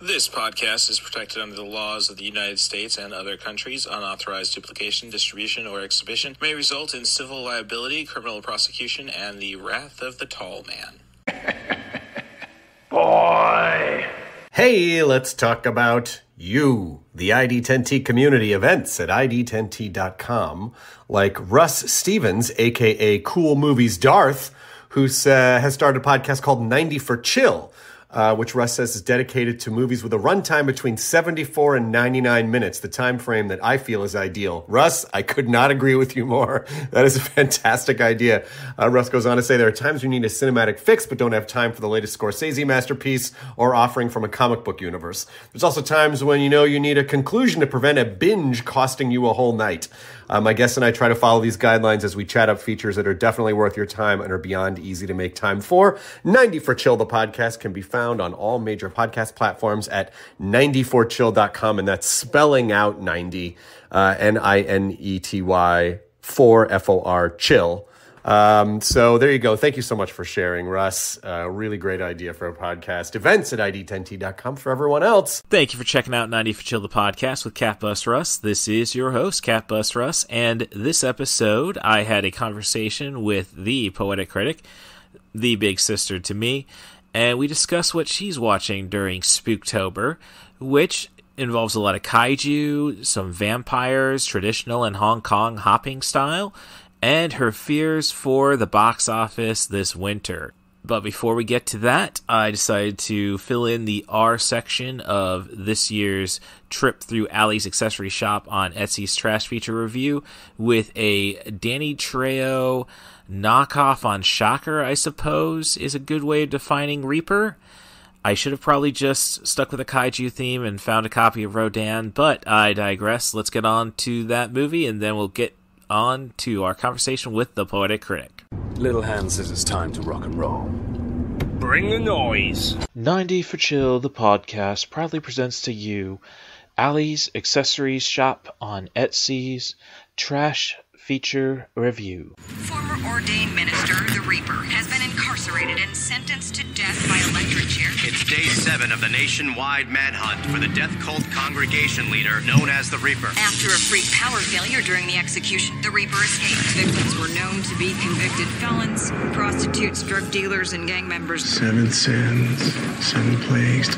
This podcast is protected under the laws of the United States and other countries. Unauthorized duplication, distribution, or exhibition may result in civil liability, criminal prosecution, and the wrath of the tall man. Boy! Hey, let's talk about you, the ID10T community events at ID10T.com, like Russ Stevens, a.k.a. Cool Movies Darth, who has started a podcast called 90 for Chill, which Russ says is dedicated to movies with a runtime between 74 and 99 minutes, the time frame that I feel is ideal. Russ, I could not agree with you more. That is a fantastic idea. Russ goes on to say there are times you need a cinematic fix but don't have time for the latest Scorsese masterpiece or offering from a comic book universe. There's also times when you know you need a conclusion to prevent a binge costing you a whole night. My guest and I try to follow these guidelines as we chat up features that are definitely worth your time and are beyond easy to make time for. 90 for Chill, the podcast, can be found on all major podcast platforms at 90forchill.com, and that's spelling out 90, Ninety, 4 FOR, chill. So there you go. Thank you so much for sharing, Russ. Really great idea for a podcast. Events at ID10T.com for everyone else. Thank you for checking out 90 for Chill, the podcast with CatBusRuss. This is your host, CatBusRuss, and this episode I had a conversation with the Poetic Critic, the big sister to me, and we discussed what she's watching during Spooktober, which involves a lot of kaiju, some vampires, traditional and Hong Kong hopping style, and her fears for the box office this winter. But before we get to that, I decided to fill in the R section of this year's trip through Allie's accessory shop on Etsy's Trash Feature Revue with a Danny Trejo knockoff on Shocker, I suppose, is a good way of defining Reaper. I should have probably just stuck with a kaiju theme and found a copy of Rodan, but I digress. Let's get on to that movie, and then we'll get on to our conversation with the Poetic Critic. Little Hand says it's time to rock and roll. Bring the noise. 90 for Chill, the podcast, proudly presents to you Allie's accessories shop on Etsy's Trash Feature Revue. Former ordained minister, the Reaper, has been incarcerated and sentenced to death by electric chair. It's day 7 of the nationwide manhunt for the death cult congregation leader known as the Reaper. After a freak power failure during the execution, the Reaper escaped. Victims were known to be convicted felons, prostitutes, drug dealers, and gang members. 7 sins, 7 plagues.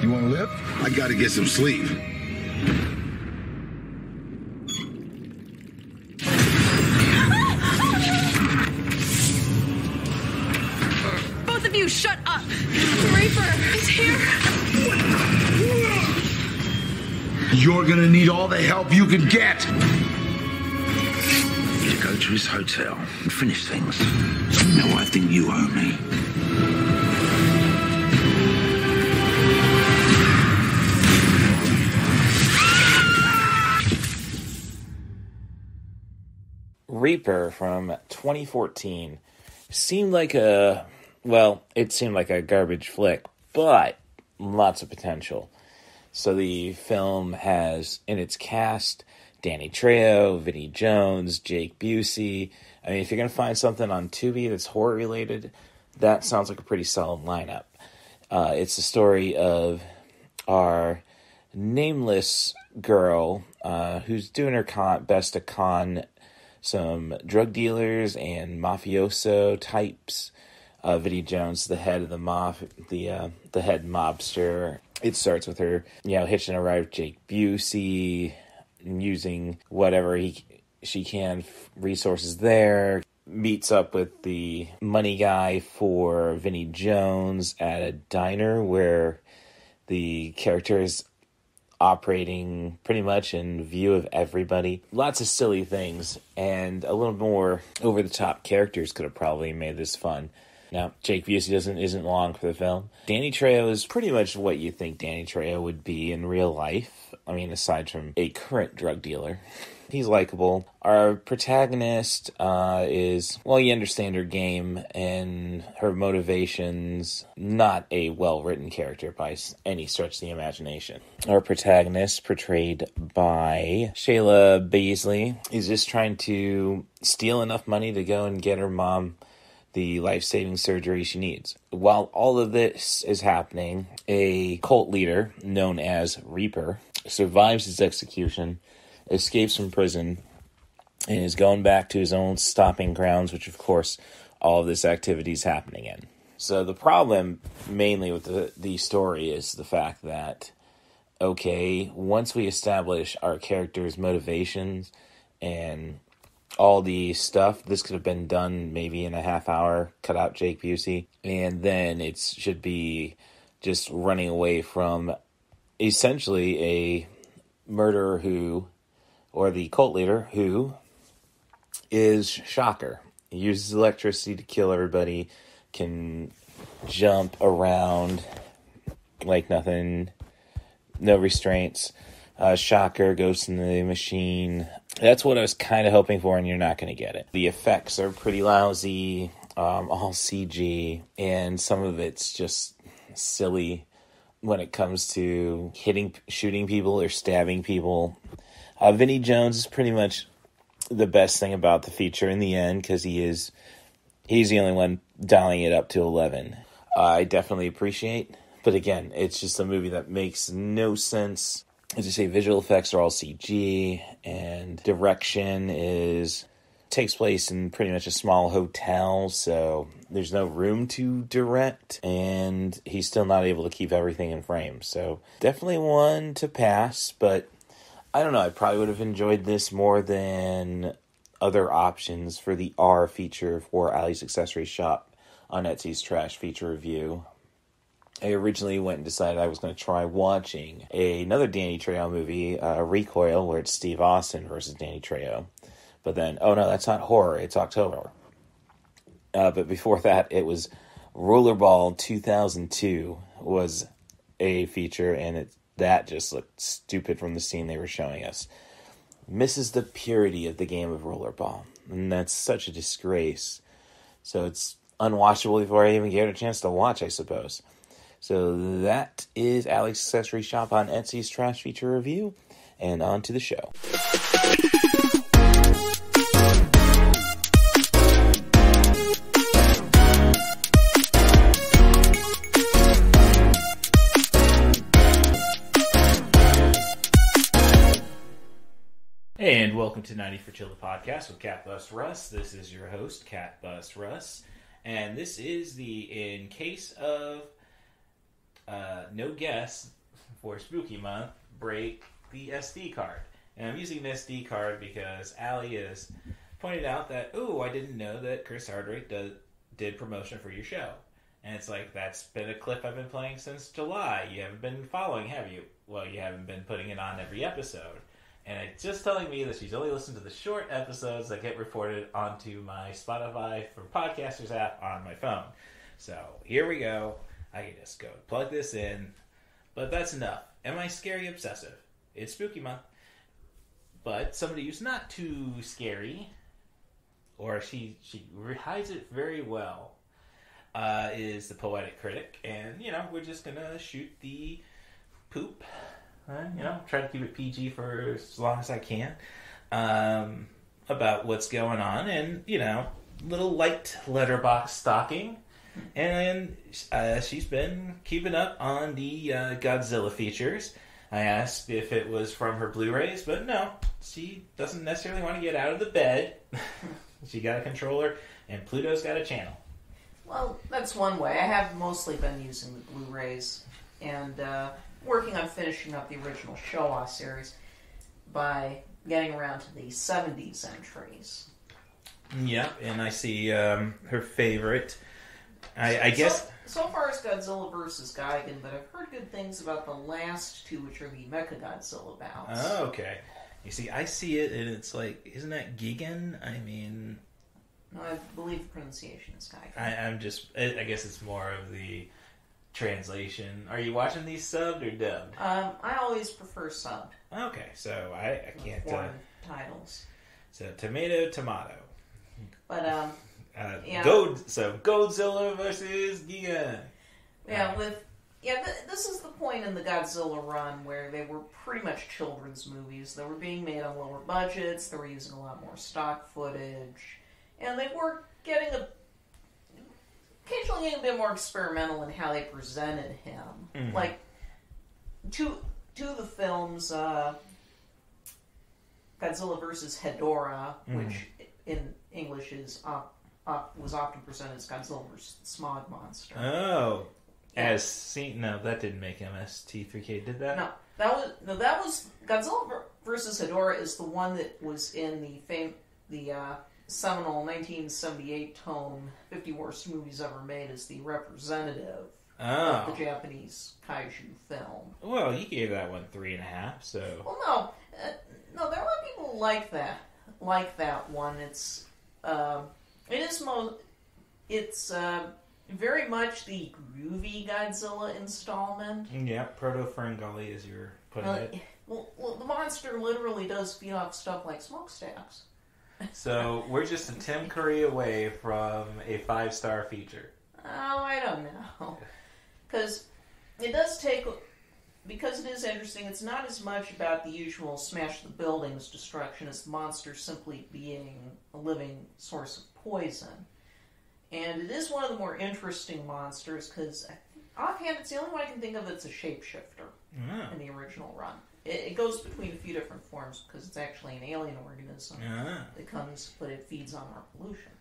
You want to live? I got to get some sleep. You shut up! The Reaper is here! You're gonna need all the help you can get! To go to his hotel and finish things. You know, I think you owe me. Reaper from 2014 seemed like a... Well, it seemed like a garbage flick, but lots of potential. So the film has in its cast Danny Trejo, Vinnie Jones, Jake Busey. I mean, if you're going to find something on Tubi that's horror-related, that sounds like a pretty solid lineup. It's the story of our nameless girl who's doing her best to con some drug dealers and mafioso types. Vinnie Jones, the head of the the head mobster. It starts with her, hitching a ride with Jake Busey, using whatever she can resources there. Meets up with the money guy for Vinnie Jones at a diner where the character is operating pretty much in view of everybody. Lots of silly things, and a little more over-the-top characters could have probably made this fun. Now, Jake Busey isn't long for the film. Danny Trejo is pretty much what you think Danny Trejo would be in real life. I mean, aside from a current drug dealer. He's likable. Our protagonist is, you understand her game and her motivations. Not a well-written character by any stretch of the imagination. Our protagonist, portrayed by Shayla Baszler, is just trying to steal enough money to go and get her mom the life-saving surgery she needs. While all of this is happening, a cult leader known as Reaper survives his execution, escapes from prison, and is going back to his own stomping grounds, which of course all of this activity is happening in. So the problem mainly with the story is the fact that, okay, once we establish our characters' motivations and all the stuff, this could have been done maybe in a half hour, cut out Jake Busey, and then it should be just running away from essentially a murderer or the cult leader who is Shocker. He uses electricity to kill everybody, can jump around like nothing, no restraints. Shocker goes in the machine. That's what I was kind of hoping for, and you're not going to get it. The effects are pretty lousy, all CG, and some of it's just silly when it comes to shooting people or stabbing people. Vinnie Jones is pretty much the best thing about the feature in the end, because he's the only one dialing it up to 11. I definitely appreciate, but again, it's just a movie that makes no sense. As I say, visual effects are all CG, and direction takes place in pretty much a small hotel, so there's no room to direct, and he's still not able to keep everything in frame. So definitely one to pass, but I don't know, I probably would have enjoyed this more than other options for the R feature for Ali's Accessory Shop on Etsy's Trash Feature Revue. I originally went and decided I was going to try watching another Danny Trejo movie, Recoil, where it's Steve Austin versus Danny Trejo. But then, oh no, that's not horror, it's October. But before that, it was Rollerball 2002 was a feature, and that just looked stupid from the scene they were showing us. Misses the purity of the game of Rollerball, and that's such a disgrace. So it's unwatchable before I even get a chance to watch, I suppose. So that is Ali's Accessory Shop on Etsy's Trash Feature Revue, and on to the show. And welcome to 90 for Chill, the podcast with CatBusRuss. This is your host, CatBusRuss, and this is the in case of no guests for Spooky Month, break the SD card. And I'm using the SD card because Ali has pointed out that, I didn't know that Chris Hardwick did promotion for your show. And it's like, that's been a clip I've been playing since July. You haven't been following, have you? Well, you haven't been putting it on every episode. And it's just telling me that she's only listened to the short episodes that get reported onto my Spotify for Podcasters app on my phone. So here we go. I can just go plug this in. But that's enough. Am I scary obsessive? It's Spooky Month. But somebody who's not too scary, or she hides it very well, is the Poetic Critic. And, we're just going to shoot the poop. Try to keep it PG for as long as I can. About what's going on. And, little light Letterboxd stalking. And she's been keeping up on the Godzilla features. I asked if it was from her Blu-rays, but no. She doesn't necessarily want to get out of the bed. She got a controller, and Pluto's got a channel. Well, that's one way. I have mostly been using the Blu-rays and working on finishing up the original Showa series by getting around to the 70s entries. Yep, and I see her favorite. I guess... So far it's Godzilla vs. Gigan, but I've heard good things about the last two, which are the Mechagodzilla bouts. Oh, okay. You see, I see it, and it's like, isn't that Gigan? I mean... No, I believe the pronunciation is Gigan. I guess it's more of the translation. Are you watching these subbed or dubbed? I always prefer subbed. Okay, so I can't... Foreign titles. So, tomato. But, yeah. Godzilla versus Giga. This is the point in the Godzilla run where they were pretty much children's movies. They were being made on lower budgets, they were using a lot more stock footage, and they were getting occasionally getting a bit more experimental in how they presented him. Like, two of the films, Godzilla vs. Hedorah, which in English is was often presented as Godzilla vs. the Smog Monster. Oh, as seen? No, that didn't make MST3K. Did that? No, that was Godzilla vs. Hedorah is the one that was in the seminal 1978 tome 50 Worst Movies Ever Made as the representative of the Japanese kaiju film. Well, you gave that one 3.5, so... Well, no, there are a lot of people who like that one. It's very much the groovy Godzilla installment. Yeah, proto-Ferngully, as you were putting it. Well, the monster literally does feed off stuff like smokestacks. So, we're just a Tim Curry away from a 5-star feature. Oh, I don't know. Because it does take... Because it is interesting, it's not as much about the usual smash the buildings destruction as the monster simply being a living source of poison. And it is one of the more interesting monsters, because offhand, it's the only one I can think of that's a shapeshifter in the original run. It goes between a few different forms, because it's actually an alien organism that comes, but it feeds on our pollution.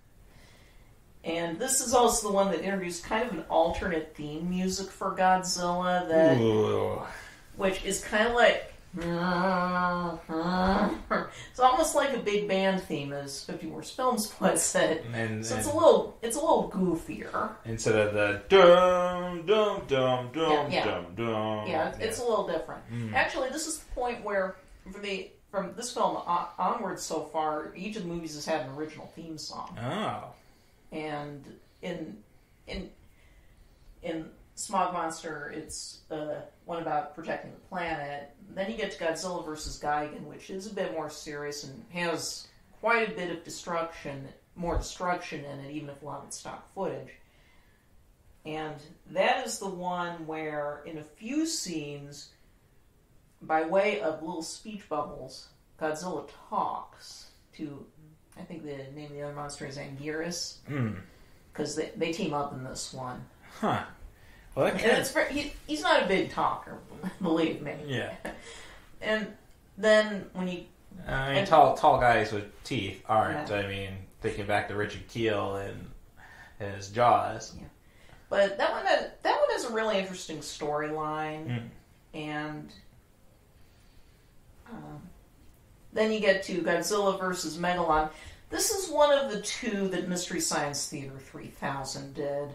And this is also the one that introduced kind of an alternate theme music for Godzilla, which is kind of like... It's almost like a big band theme, as 50 Worst Films puts it. So it's a little goofier. Instead of the dum dum dum dum dum dum. Yeah, it's a little different. Actually, this is the point where from this film onwards so far, each of the movies has had an original theme song. Oh. And in Smog Monster, it's one about protecting the planet. Then you get to Godzilla vs. Gigan, which is a bit more serious and has quite a bit of more destruction in it, even if a lot of it's stock footage. And that is the one where, in a few scenes, by way of little speech bubbles, Godzilla talks to... I think the name of the other monster is Anguirus. Because they team up in this one. Huh. Well, he's not a big talker, believe me. Yeah. And then when you... tall guys with teeth aren't. Yeah. I mean, thinking back to Richard Keel and his Jaws. Yeah. But that one has a really interesting storyline. And... then you get to Godzilla vs. Megalon. This is one of the two that Mystery Science Theater 3000 did.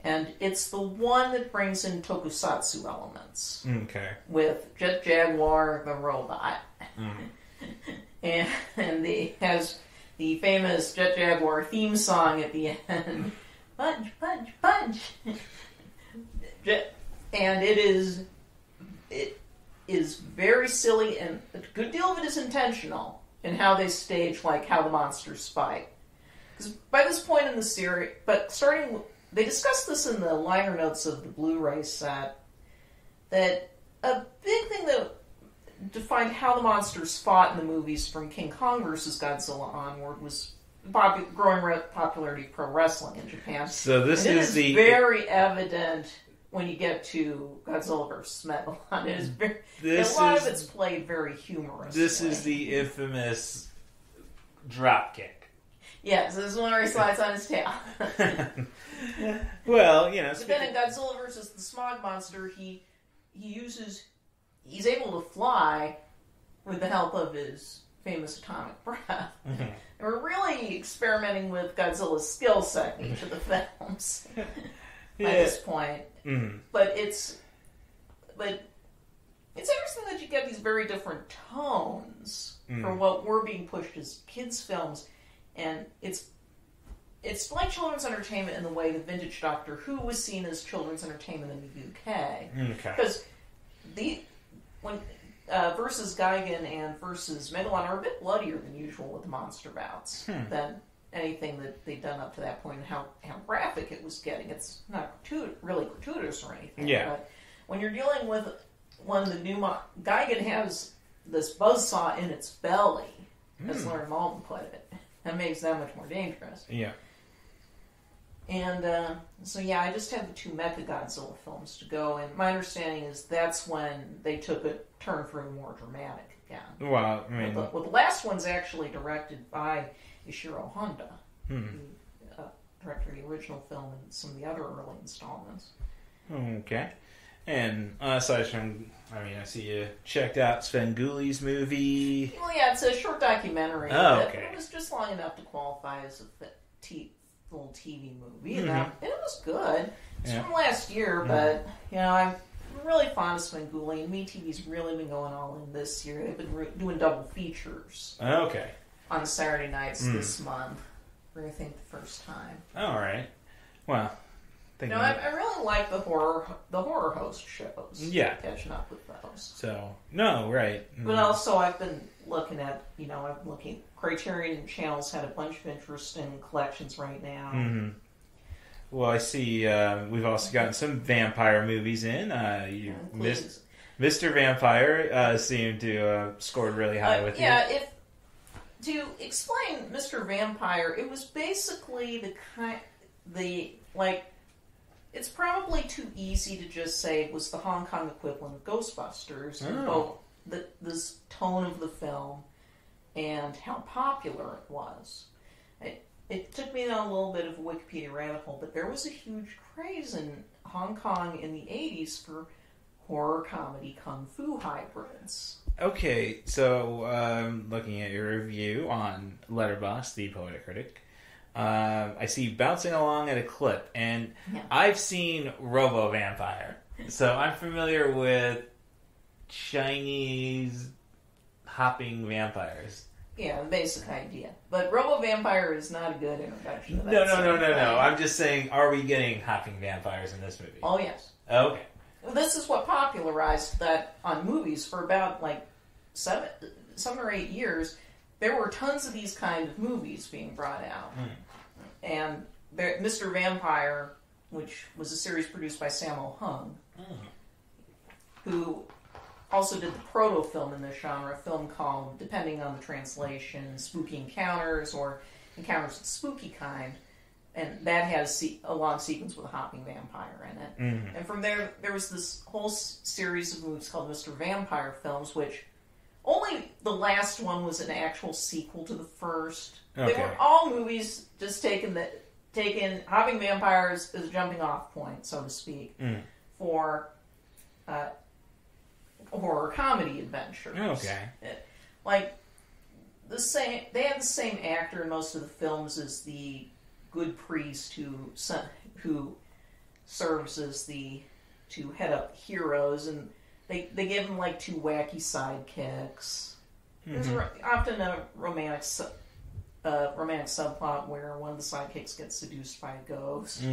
And it's the one that brings in tokusatsu elements. Okay. With Jet Jaguar, the robot. and it has the famous Jet Jaguar theme song at the end. Punch, punch, punch! And it is very silly, and a good deal of it is intentional in how they stage, like, how the monsters fight. Because by this point in the series, they discussed this in the liner notes of the Blu-ray set, that a big thing that defined how the monsters fought in the movies from King Kong vs. Godzilla onward was growing popularity of pro wrestling in Japan. So this is very evident when you get to Godzilla vs. Megalon. It is a lot of it's played very humorously. This is the infamous drop kick. Yes, this is when he slides on his tail. Well, you know. But then in Godzilla vs. the Smog Monster, he's able to fly with the help of his famous atomic breath. And we're really experimenting with Godzilla's skill set in each of the films by this point. But it's interesting that you get these very different tones for what were being pushed as kids' films, and it's like children's entertainment in the way the vintage Doctor Who was seen as children's entertainment in the UK. Because when versus Gigan and versus Megalon are a bit bloodier than usual with the monster bouts than anything that they'd done up to that point, and how graphic it was getting. It's not really gratuitous or anything. Yeah. But when you're dealing with one of the new... Gigan has this buzzsaw in its belly, as Lauren Malden put it. That makes that much more dangerous. Yeah. And so yeah, I just have the 2 Mechagodzilla films to go, and my understanding is that's when they took a turn for the more dramatic again. Well, I mean... Well, the last one's actually directed by Ishiro Honda, who directed the original film and some of the other early installments. Okay. And aside from, I mean, I see you checked out Svengoolie's movie. Well, yeah, it's a short documentary. Oh, okay. It was just long enough to qualify as a little TV movie, and it was good. It's from last year, but, you know, I'm really fond of Svengoolie, and MeTV's really been going all in this year. They've been doing double features. Okay. On Saturday nights this month, for I think the first time. All right. Well... I really like the horror host shows. Yeah. Catching up with those. So, no, right. But also I've been looking at, Criterion Channel's had a bunch of interesting collections right now. Mm-hmm. Well, I see we've also gotten some vampire movies in. Mr. Vampire seemed to have scored really high with you. Yeah, to explain Mr. Vampire, it was basically it's probably too easy to just say it was the Hong Kong equivalent of Ghostbusters, both this tone of the film and how popular it was. It took me down a little bit of a Wikipedia rabbit hole, but there was a huge craze in Hong Kong in the 80s for horror comedy kung fu hybrids. Okay, so looking at your review on Letterboxd, ThePoeticCritic, I see you bouncing along at a clip, and I've seen Robo Vampire, so I'm familiar with Chinese hopping vampires. Yeah, the basic idea. But Robo Vampire is not a good introduction to that. No. I'm just saying, are we getting hopping vampires in this movie? Oh, yes. Okay. Well, this is what popularized that on movies for about, 7 or 8 years. There were tons of these kind of movies being brought out. And Mr. Vampire, which was a series produced by Sammo Hung, who also did the proto-film in this genre, a film called, depending on the translation, Spooky Encounters or Encounters of the Spooky Kind. And that has a long sequence with a hopping vampire in it. And from there was this whole series of movies called Mr. Vampire films, which only the last one was an actual sequel to the first. Okay. They were all movies just taking hopping vampires as a jumping off point, so to speak, for horror comedy adventures. Okay. They have the same actor in most of the films as the good priest who serves as to head up heroes, and they give him 2 wacky sidekicks. There's often a romantic subplot where one of the sidekicks gets seduced by a ghost.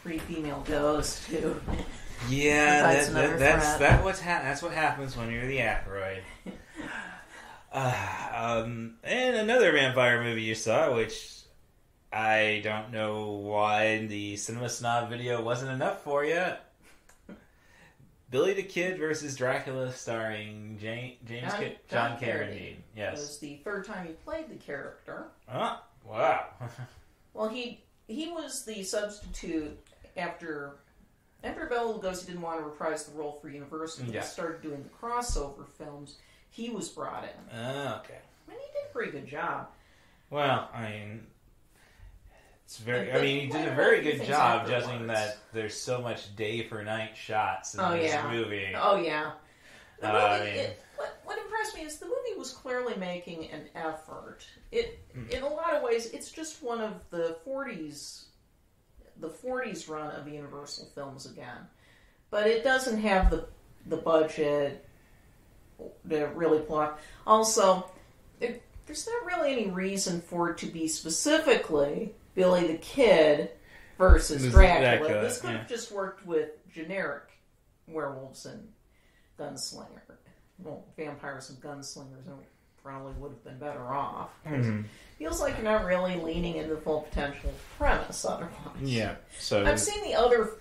Pretty female ghost too. Yeah, that's what happens when you're the Aykroyd. And another vampire movie you saw, which I don't know why the Cinema Snob video wasn't enough for you. Billy the Kid versus Dracula, starring John Carradine. Yes, it was the 3rd time he played the character. Oh, wow. Well, he was the substitute after Bela Lugosi didn't want to reprise the role for Universal. He started doing the crossover films. He was brought in. Okay. I mean, he did a pretty good job. Well, I mean, he did a very good job, judging that there's so much day for night shots in this movie. Oh, yeah. What impressed me is the movie was clearly making an effort. In a lot of ways, it's just one of the 40s run of the Universal films again. But it doesn't have the budget to really pull off. Also, there's not really any reason for it to be specifically Billy the Kid versus Dracula. This could have just worked with generic werewolves and gunslingers. Well, vampires and gunslingers probably would have been better off. Feels like you're not really leaning into the full potential premise otherwise. Yeah. So I've seen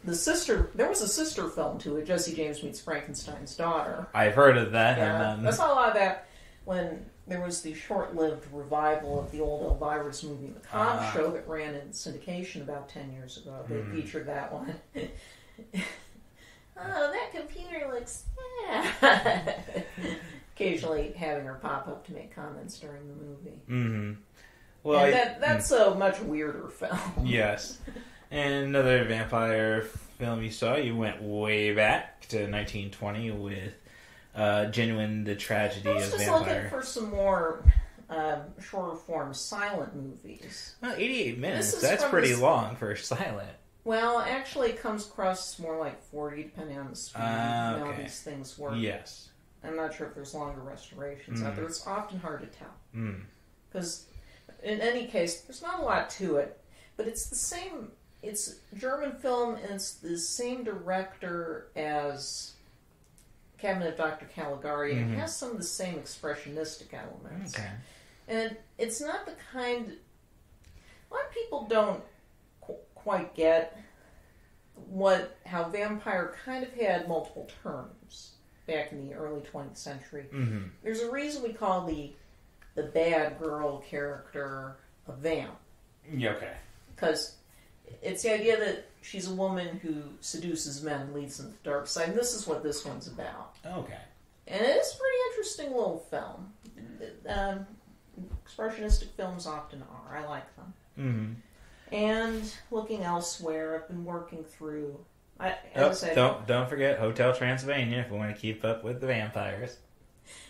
the sister. There was a sister film to it, Jesse James Meets Frankenstein's Daughter. I've heard of that. Yeah, I saw a lot of that when there was the short-lived revival of the old Elvira's movie, The Cobb Show, that ran in syndication about 10 years ago. They featured that one. Oh, that computer looks... Occasionally having her pop up to make comments during the movie. Mm-hmm. Well, that's a much weirder film. Yes. And another vampire film you saw, you went way back to 1920 with Genuine the Tragedy of Vampire. I was just looking for some more shorter form silent movies. Well, 88 minutes, that's pretty long for silent. Well, actually it comes across more like 40, depending on the speed how these things work. Yes. I'm not sure if there's longer restorations out there. It's often hard to tell. Because, in any case, there's not a lot to it. But it's the same... It's German film, and it's the same director as Cabinet of Dr. Caligari. And it has some of the same expressionistic elements. Okay. And it's not the kind... A lot of people don't quite get how vampire kind of had multiple terms back in the early 20th century. There's a reason we call the bad girl character a vamp. Yeah, okay. Because it's the idea that she's a woman who seduces men and leads them to the dark side. And this is what this one's about. Okay. And it is a pretty interesting little film. Expressionistic films often are. I like them. And looking elsewhere, I've been working through... Don't forget Hotel Transylvania if we want to keep up with the vampires.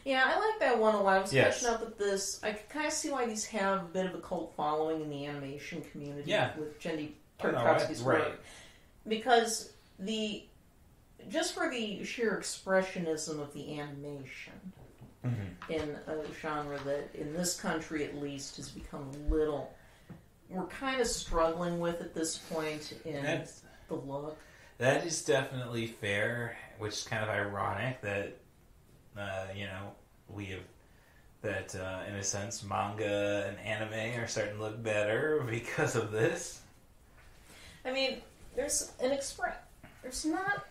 Yeah, I like that one a lot. I was catching up with this. I can kind of see why these have a bit of a cult following in the animation community with Jenny Tarkovsky's work. Because just for the sheer expressionism of the animation in a genre that, in this country at least, has become a little... We're kind of struggling with at this point in the look. That is definitely fair, which is kind of ironic that, we have, that in a sense, manga and anime are starting to look better because of this. I mean, there's not,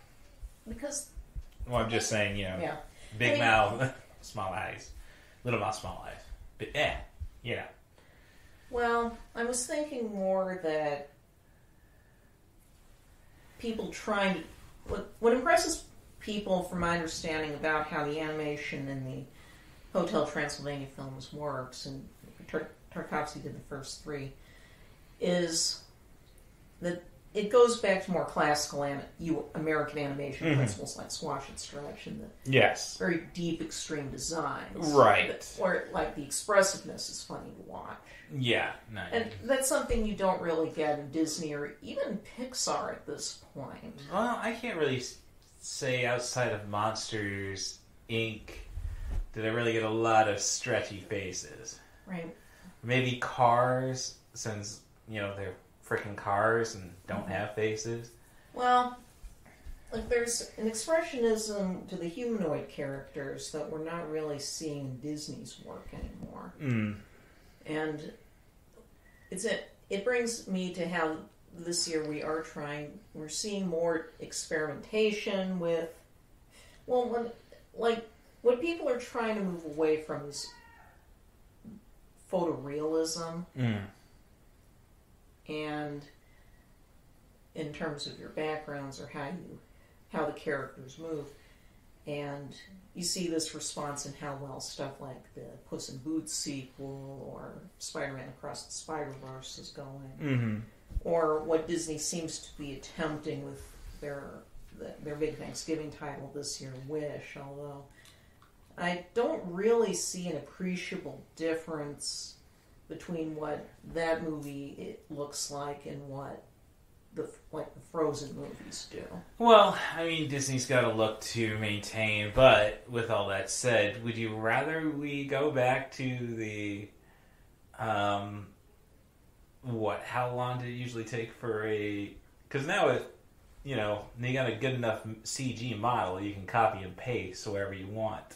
because... Well, I'm just saying, big mouth, small eyes. Little mouth, small eyes. But, Well, I was thinking more that people trying to... What impresses people, from my understanding, about how the animation in the Hotel Transylvania films works, and Tarkovsky did the first three, is that it goes back to more classical American animation principles like swash and stretch and the very deep, extreme designs. Right. Or, like, the expressiveness is funny to watch. Yeah. No, and that's something you don't really get in Disney or even Pixar at this point. Well, I can't really say outside of Monsters, Inc., did I really get a lot of stretchy faces. Right. Maybe Cars, since, they're freaking cars and don't have faces. Well, like, there's an expressionism to the humanoid characters that we're not really seeing in Disney's work anymore. And it brings me to how this year we're seeing more experimentation with, what people are trying to move away from is photorealism. And in terms of your backgrounds or how the characters move. And you see this response in how well stuff like the Puss in Boots sequel or Spider-Man Across the Spider-Verse is going. Or what Disney seems to be attempting with their big Thanksgiving title this year, Wish, although I don't really see an appreciable difference between what that movie looks like and what the Frozen movies do. Well, I mean, Disney's got a look to maintain, but with all that said, would you rather we go back to the, how long did it usually take for because now if, you got a good enough CG model, you can copy and paste wherever you want.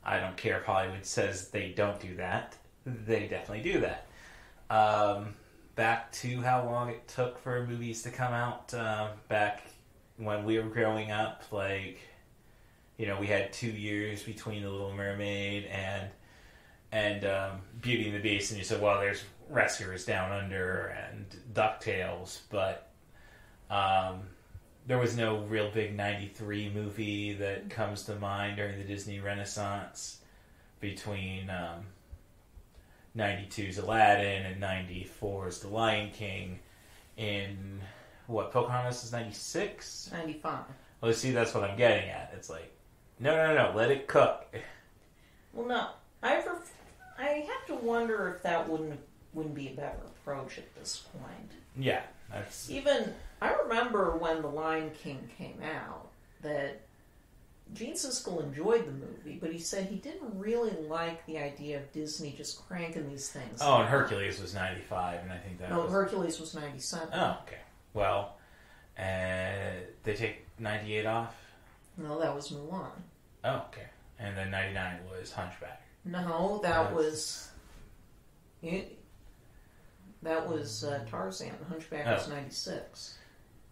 I don't care if Hollywood says they don't do that. They definitely do that. Back to how long it took for movies to come out back when we were growing up. Like, we had 2 years between The Little Mermaid and and Beauty and the Beast, and you said, well, there's Rescuers Down Under and DuckTales, but there was no real big 93 movie that comes to mind during the Disney Renaissance between 92's Aladdin and 94's The Lion King. In what, Pocahontas is 96? 95. Well, see, that's what I'm getting at. It's like, no, let it cook. Well, no. I have to wonder if that wouldn't be a better approach at this point. Yeah. That's... Even, I remember when The Lion King came out, that Gene Siskel enjoyed the movie, but he said he didn't really like the idea of Disney just cranking these things. Oh, and Hercules was 95, and I think that was... Hercules was 97. Oh, okay. Well, they take 98 off? No, that was Mulan. Oh, okay. And then 99 was Hunchback. No, that was... That was Tarzan. Hunchback was 96.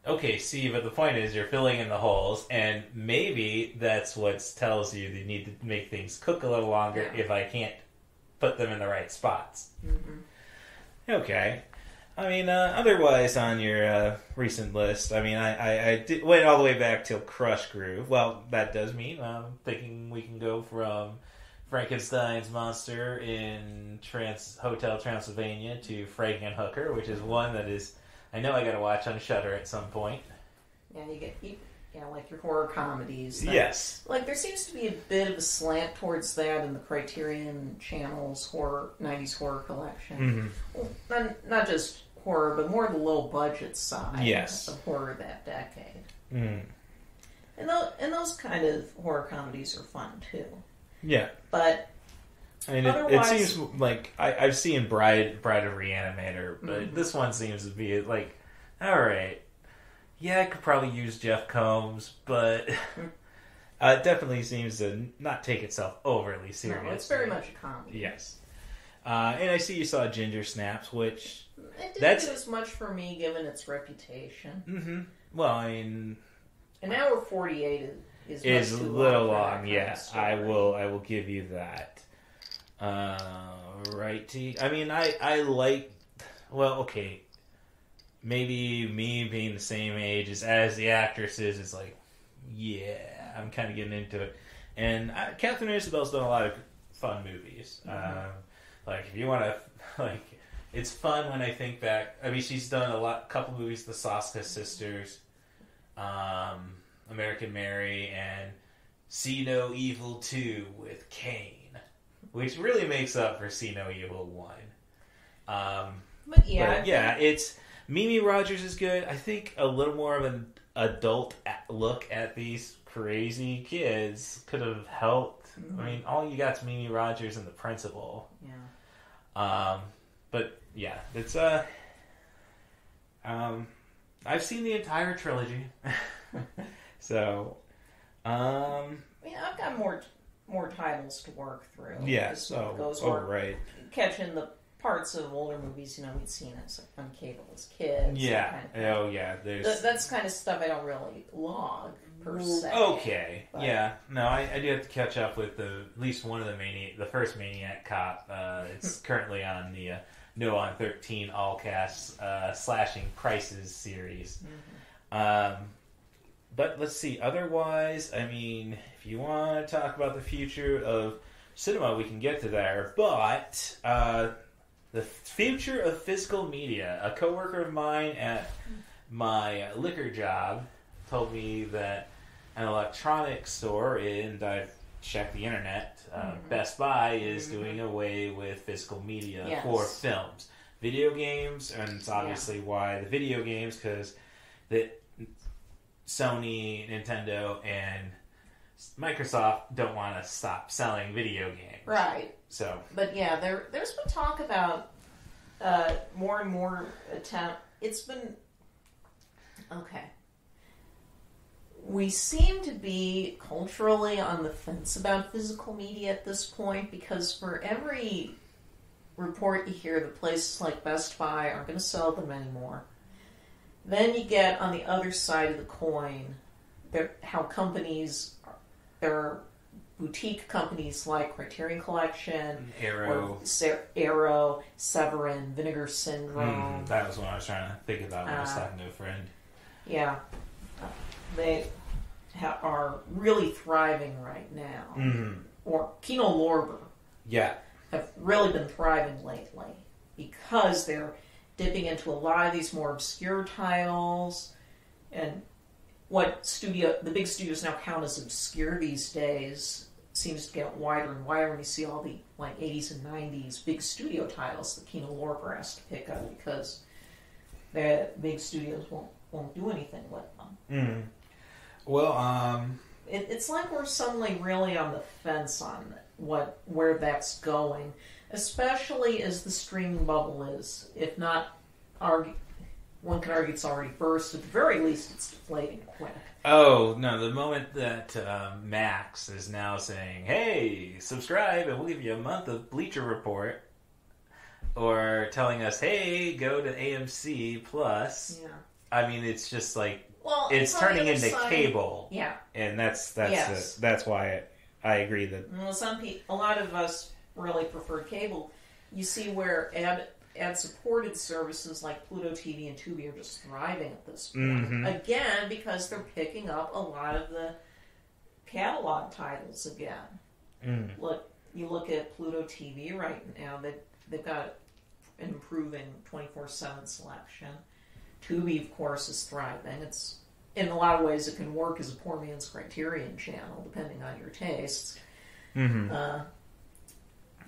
Okay, see, but the point is you're filling in the holes, and maybe that's what tells you they need to make things cook a little longer if I can't put them in the right spots. Mm-hmm. Okay. I mean, otherwise on your recent list, I mean, I went all the way back till Crush Groove. Well, that does mean I'm thinking we can go from Frankenstein's Monster in Hotel Transylvania to Frankenhooker, which is one that is... I know I got to watch on Shudder at some point. Yeah, like your horror comedies. Yes. Like, there seems to be a bit of a slant towards that in the Criterion Channel's 90s horror collection. Mm-hmm. Well, not just horror, but more the low-budget side of horror that decade. Mm. And those kind of horror comedies are fun, too. Yeah. But... I mean, it seems like I've seen Bride of Reanimator, but this one seems to be like, all right, yeah, I could probably use Jeff Combs, but it definitely seems to not take itself overly serious. No, it's very much a comedy. Yes. And I see you saw Ginger Snaps, which... It didn't do as much for me, given its reputation. Mm-hmm. Well, I mean... An hour 48 is a little long, yeah. I will give you that. Righty. I mean, I like... Well, okay. Maybe me being the same age as the actresses is like, yeah, I'm kind of getting into it. And Catherine Isabel's done a lot of fun movies. Mm-hmm. Like, if you want to... Like, it's fun when I think back... I mean, she's done a couple movies, the Soska Sisters, American Mary, and See No Evil 2 with Kane. Which really makes up for See No Evil 1. But it's... Mimi Rogers is good. I think a little more of an adult look at these crazy kids could have helped. Mm-hmm. I mean, all you got is Mimi Rogers and the principal. Yeah. But, yeah, it's... I've seen the entire trilogy. So... I've got more titles to work through. Yeah, right. Catching the parts of older movies, we'd seen on cable as kids. Yeah. Kind of yeah. That's kind of stuff I don't really log, per se. Okay. But... Yeah. No, I do have to catch up with at least one of the first Maniac Cop. It's currently on the No on 13 all-cast Slashing Prices series. Mm-hmm. But let's see. Otherwise, I mean, if you want to talk about the future of cinema, we can get to there. But the future of physical media. A coworker of mine at my liquor job told me that an electronics store, and I've checked the internet, Best Buy is doing away with physical media for films. Video games, and it's obviously why the video games, because Sony, Nintendo, and Microsoft don't want to stop selling video games. Right. So, but yeah, there's been talk about more and more attempt. It's been okay. We seem to be culturally on the fence about physical media at this point, because for every report you hear that places like Best Buy aren't going to sell them anymore, then you get on the other side of the coin how companies are boutique companies like Criterion Collection, Arrow, Arrow, Severin, Vinegar Syndrome. That was what I was trying to think about when I was talking to a friend. Yeah, they are really thriving right now. Or Kino Lorber. Yeah. Have really been thriving lately because they're dipping into a lot of these more obscure titles, and what the big studios now count as obscure these days seems to get wider and wider when you see all the 80s and 90s big studio titles that Kino Lorber has to pick up because the big studios won't do anything with them. Well, it's like we're suddenly really on the fence on where that's going, especially as the streaming bubble is, if not, one can argue it's already burst. At the very least, it's deflating quick. Oh, no, the moment that Max is now saying, hey, subscribe and we'll give you a month of Bleacher Report, or telling us, hey, go to AMC Plus. Yeah. I mean, it's just like, it's turning into cable. Yeah. And that's why I agree that... Well, a lot of us really prefer cable. You see where ad-supported services like Pluto TV and Tubi are just thriving at this point. Again, because they're picking up a lot of the catalog titles again. You look at Pluto TV right now, they've got an improving 24/7 selection. Tubi, of course, is thriving. It's in a lot of ways it can work as a poor man's Criterion channel, depending on your tastes.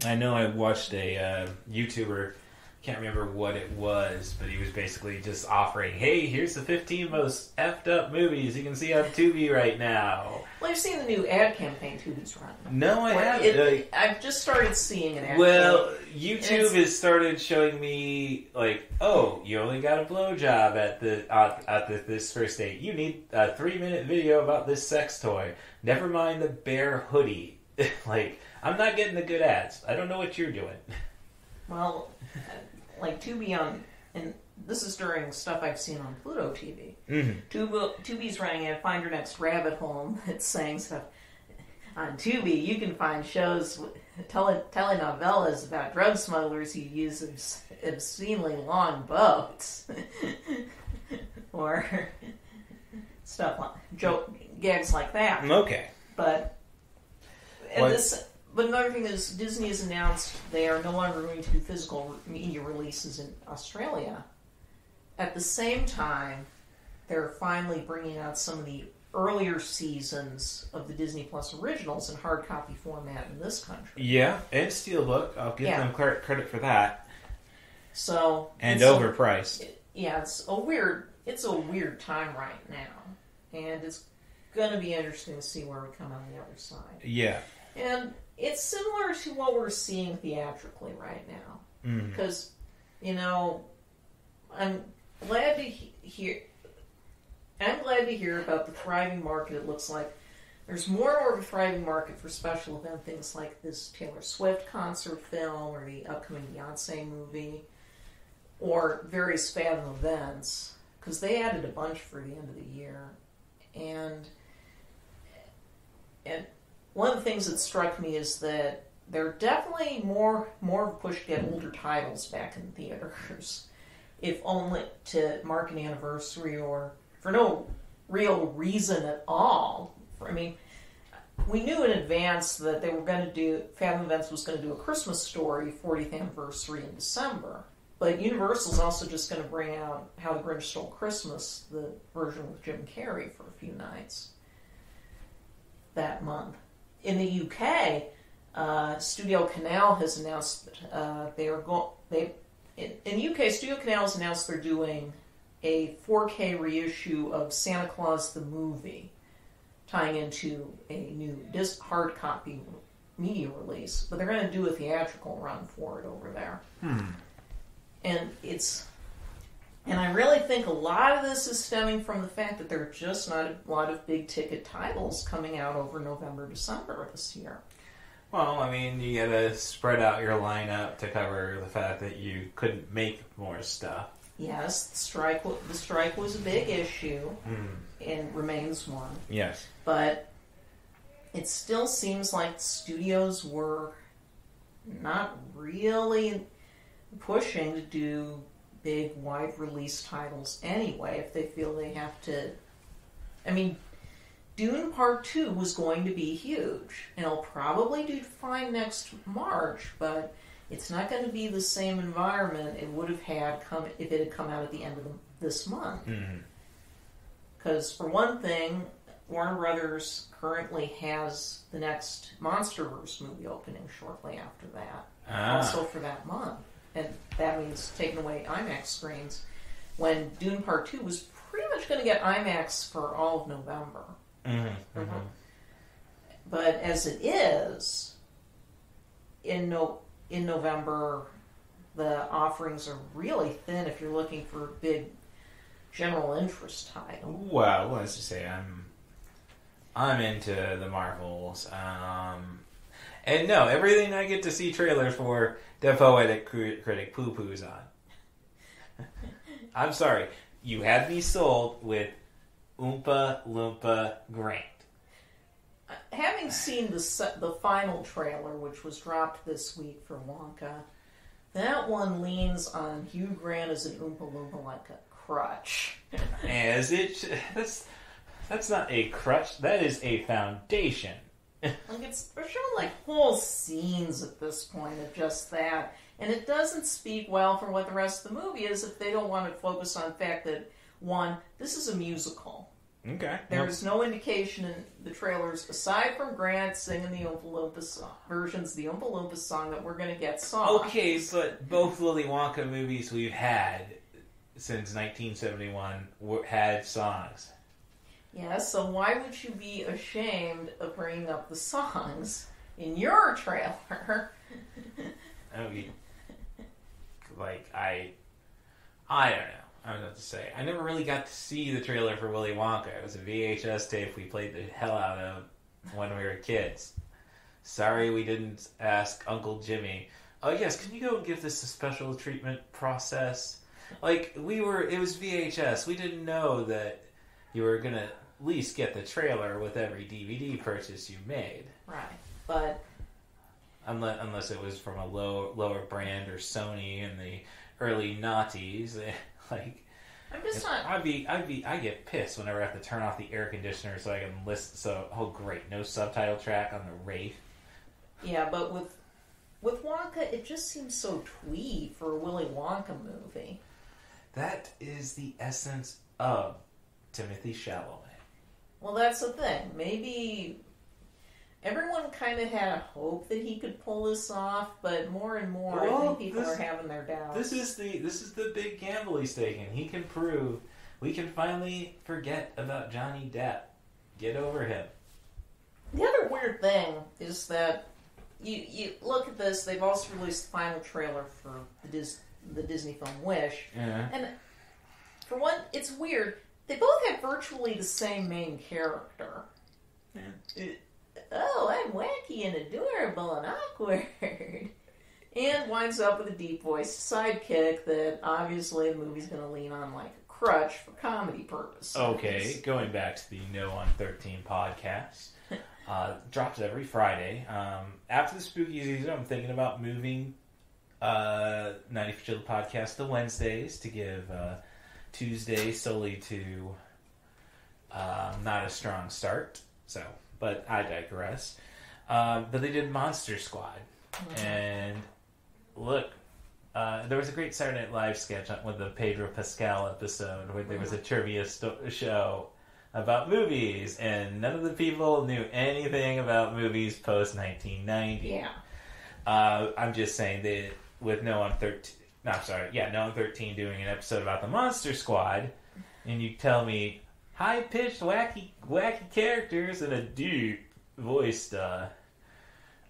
I know I watched a YouTuber, can't remember what it was, but he was basically just offering, hey, here's the 15 most effed up movies you can see on Tubi right now. Well, you've seen the new ad campaign Tubi's running. No, I haven't. I've just started seeing it, actually. Well, YouTube has started showing me, oh, you only got a blowjob at this first date. You need a 3-minute video about this sex toy. Never mind the bear hoodie. I'm not getting the good ads. I don't know what you're doing. Well, Tubi and this is during stuff I've seen on Pluto TV. Tubi's running a Find Your Next Rabbit Hole that's saying stuff. On Tubi, you can find shows, telenovelas about drug smugglers who use obscenely long boats. Or stuff gags like that. Okay. But another thing is Disney has announced they are no longer going to do physical media releases in Australia. At the same time, they're finally bringing out some of the earlier seasons of the Disney Plus originals in hard copy format in this country. Yeah, and Steelbook. I'll give them credit for that. So and overpriced. It's a weird time right now, and it's going to be interesting to see where we come on the other side. Yeah. And it's similar to what we're seeing theatrically right now. Because, I'm glad to hear about the thriving market. It looks like there's more and more of a thriving market for special event things like this Taylor Swift concert film or the upcoming Beyonce movie or various fandom events, because they added a bunch for the end of the year. And one of the things that struck me is that there are definitely more of a push to get older titles back in theaters, if only to mark an anniversary or for no real reason at all. We knew in advance that they were going to do, Fathom Events was going to do A Christmas Story 40th anniversary in December. But Universal's also just going to bring out How the Grinch Stole Christmas, the version with Jim Carrey, for a few nights that month. In the UK, Studio Canal has announced in the UK, Studio Canal has announced they're doing a 4K reissue of Santa Claus the Movie, tying into a new hard copy media release, but they're going to do a theatrical run for it over there. And I really think a lot of this is stemming from the fact that there are just not a lot of big ticket titles coming out over November, December this year. Well, you gotta spread out your lineup to cover the fact that you couldn't make more stuff. Yes, the strike was a big issue and remains one. Yes. But it still seems like studios were not really pushing to do big, wide release titles anyway, if they feel they have to. I mean, Dune Part 2 was going to be huge, and it'll probably do fine next March, but it's not going to be the same environment it would have had if it had come out at the end of this month. Because, for one thing, Warner Brothers currently has the next MonsterVerse movie opening shortly after that, also for that month. And that means taking away IMAX screens, when Dune Part 2 was pretty much going to get IMAX for all of November. But as it is, in November, the offerings are really thin if you're looking for a big general interest title. Well, let's just say I'm into the Marvels. And no, everything I get to see trailers for, ThePoeticCritic poo-poos on. I'm sorry. You had me sold with Oompa Loompa Grant. Having seen the final trailer, which was dropped this week for Wonka, that one leans on Hugh Grant as an Oompa Loompa like a crutch. As it... That's not a crutch. That is a foundation. They're showing like whole scenes at this point of just that. And it doesn't speak well for what the rest of the movie is if they don't want to focus on the fact that, one, this is a musical. Okay. There's no indication in the trailers, aside from Grant singing the Oompa Loompa versions of the Oompa Loompa song, that we're going to get songs. Okay, but both Willy Wonka movies we've had since 1971 had songs. Yeah, so why would you be ashamed of bringing up the songs in your trailer? I mean, like, I don't know. I don't know what to say. I never really got to see the trailer for Willy Wonka. It was a VHS tape we played the hell out of when we were kids. Sorry we didn't ask Uncle Jimmy, oh yes, can you go and give this a special treatment process? Like, it was VHS. We didn't know that you were going to at least get the trailer with every DVD purchase you made. Right, but... Unless it was from a lower brand or Sony in the early noughties. Like, I'm just not... I get pissed whenever I have to turn off the air conditioner so I can listen. So, oh great, no subtitle track on the Wraith. Yeah, but with Wonka, it just seems so twee for a Willy Wonka movie. That is the essence of Timothée Chalamet. Well, that's the thing. Maybe everyone kind of had a hope that he could pull this off, but more and more, I think people are having their doubts. This is the big gamble he's taking. He can prove we can finally forget about Johnny Depp. Get over him. The other weird thing is that you look at this. They've also released the final trailer for the Disney film Wish, and for one, it's weird. They both have virtually the same main character. Oh, I'm wacky and adorable and awkward. And winds up with a deep-voiced sidekick that obviously the movie's going to lean on like a crutch for comedy purposes. Okay, going back to the No on 13 podcast. Drops every Friday. After the spooky season, I'm thinking about moving 90 for Chill podcast to Wednesdays to give Tuesday solely to Not a Strong Start. So, but I digress. But they did Monster Squad. And look, there was a great Saturday Night Live sketch with the Pedro Pascal episode where there was a trivia show about movies, and none of the people knew anything about movies post-1990. Yeah. I'm just saying that with No on 13 doing an episode about the Monster Squad, and you tell me high-pitched, wacky characters and a deep-voiced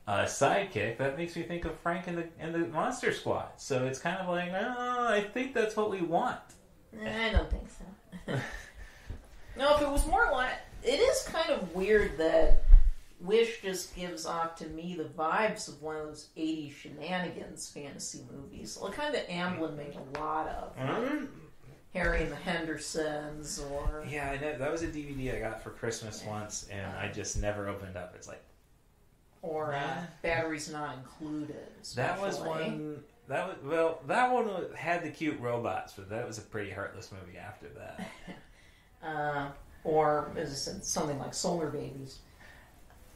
sidekick, that makes me think of Frank and the Monster Squad. So it's kind of like, I think that's what we want. I don't think so. No, if it was more like... It is kind of weird that Wish just gives off to me the vibes of one of those 80s shenanigans fantasy movies. The kind that Amblin made a lot of. Harry and the Hendersons, or... Yeah, I know. That was a DVD I got for Christmas once, and I just never opened up. It's like... Or Batteries Not Included, especially. That was one... that one had the cute robots, but that was a pretty heartless movie after that. Or is it something like Solar Babies?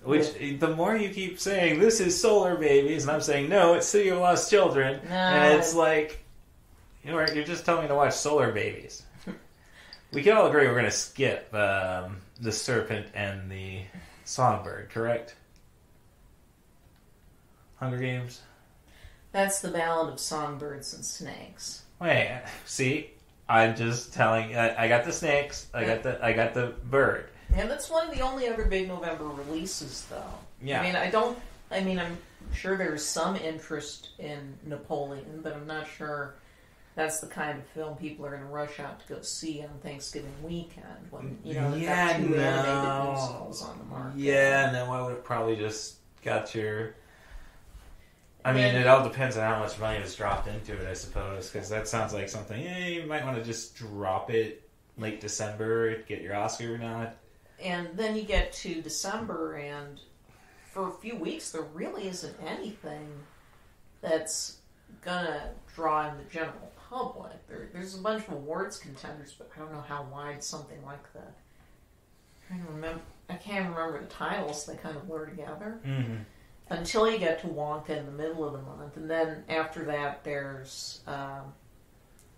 Which, the more you keep saying, this is Solar Babies, and I'm saying, no, it's City of Lost Children, and it's like, you're just telling me to watch Solar Babies. We can all agree we're going to skip The Serpent and the Songbird, correct? Hunger Games? That's the Ballad of Songbirds and Snakes. Wait, see? I'm just telling, I got the snakes, I got the bird. And that's one of the only other big November releases, though. Yeah. I'm sure there's some interest in Napoleon, but I'm not sure that's the kind of film people are going to rush out to go see on Thanksgiving weekend when, they've got two animated musicals on the market. Yeah, no, I would have probably just got your... it all depends on how much money was dropped into it, I suppose, because that sounds like something, you might want to just drop it late December, get your Oscar nod. And then you get to December, and for a few weeks, there really isn't anything that's going to draw in the general public. There's a bunch of awards contenders, but I don't know how wide something like that. I can't remember the titles. They kind of blur together. Mm-hmm. Until you get to Wonka in the middle of the month. And then after that, there's the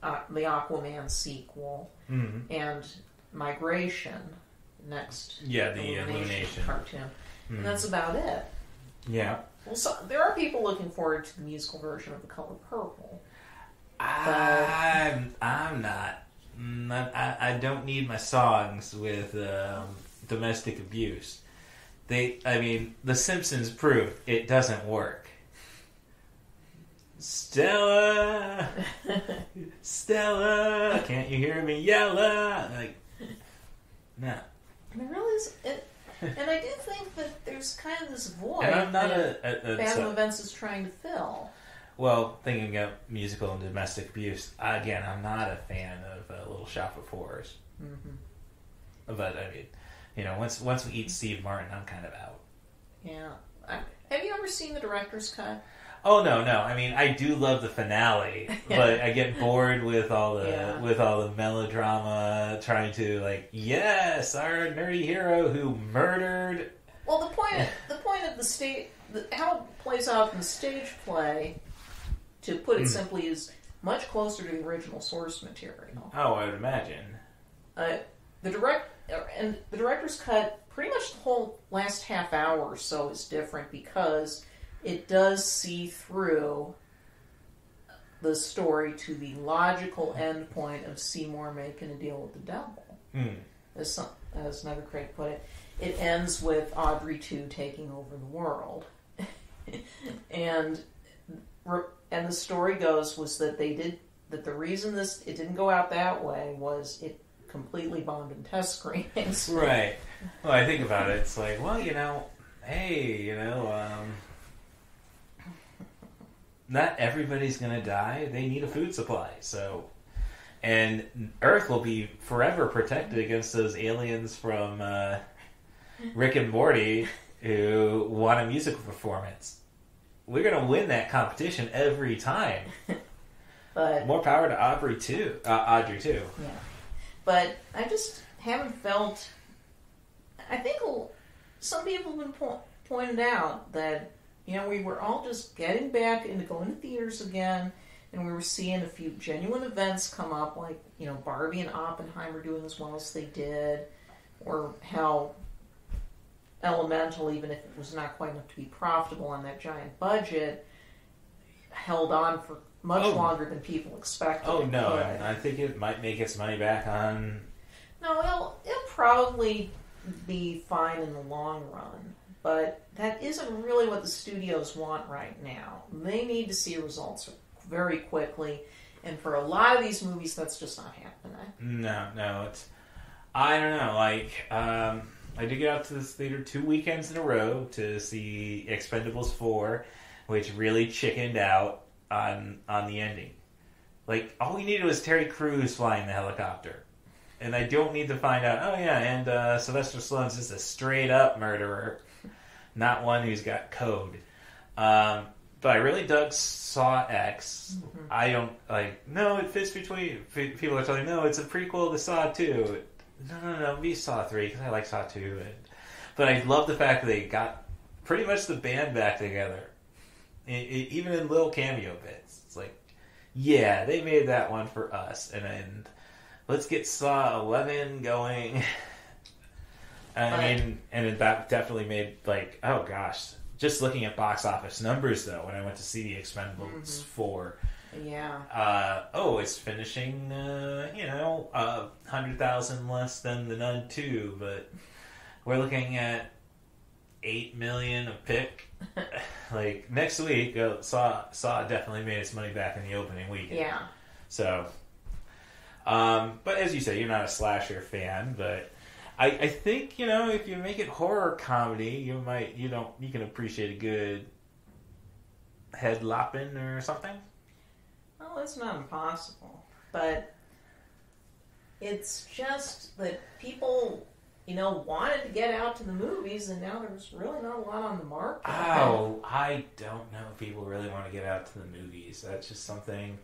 Aquaman sequel and Migration. Next, the Illumination cartoon, and that's about it. Yeah. Well, so there are people looking forward to the musical version of The Color Purple. I'm not. I don't need my songs with domestic abuse. The Simpsons proved it doesn't work. Stella, can't you hear me yell? No. There really is, and I do think that there's kind of this void and I'm not that Phantom Events is trying to fill. Well, thinking of musical and domestic abuse, again, I'm not a fan of Little Shop of Horrors. Mm-hmm. But, once we eat Steve Martin, I'm kind of out. Yeah. Have you ever seen the director's cut? Oh no! I do love the finale, but I get bored with all the melodrama, trying to yes, our nerdy hero who murdered. Well, the point of the stage, how it plays out in the stage play, to put it simply, is much closer to the original source material. Oh, I would imagine. The director's cut, pretty much the whole last half hour or so is different because it does see through the story to the logical end point of Seymour making a deal with the devil. As another critic put it, it ends with Audrey 2 taking over the world. and the story goes was that the reason it didn't go out that way was it completely bombed in test screenings. Right. Well, I think about it, it's like, well, not everybody's going to die. They need a food supply. So, and Earth will be forever protected against those aliens from Rick and Morty who want a musical performance. We're going to win that competition every time. But more power to Audrey too. Yeah. But I just haven't felt. I think some people have been pointed out that we were all just getting back into going to theaters again, and we were seeing a few genuine events come up, like Barbie and Oppenheimer doing as well as they did, or how Elemental, even if it was not quite enough to be profitable on that giant budget, held on for much longer than people expected. Oh, no, I think it might make its money back on... No, it'll probably be fine in the long run, but that isn't really what the studios want right now. They need to see results very quickly, and for a lot of these movies, that's just not happening. No, it's... I don't know, I did get out to this theater 2 weekends in a row to see Expendables 4, which really chickened out on the ending. Like, all we needed was Terry Crews flying the helicopter. And I don't need to find out, oh yeah, and Sylvester Stallone's just a straight-up murderer, not one who's got code. But I really dug Saw X. Mm-hmm. I don't, no, it fits between... People are telling me, no, it's a prequel to Saw 2. No, be Saw 3, because I like Saw 2. But I love the fact that they got pretty much the band back together. Even in little cameo bits. It's like, yeah, they made that one for us. And let's get Saw 11 going. And that definitely made, oh gosh. Just looking at box office numbers, though, when I went to see The Expendables 4. Yeah. It's finishing, 100,000 less than The Nun 2, but we're looking at 8 million a pick. Next week, Saw definitely made its money back in the opening weekend. Yeah. So, but as you say, you're not a slasher fan, but I think, if you make it horror comedy, you can appreciate a good head lopping or something. Well, it's not impossible, but it's just that people, wanted to get out to the movies, and now there's really not a lot on the market. Oh, I don't know if people really want to get out to the movies. That's just something,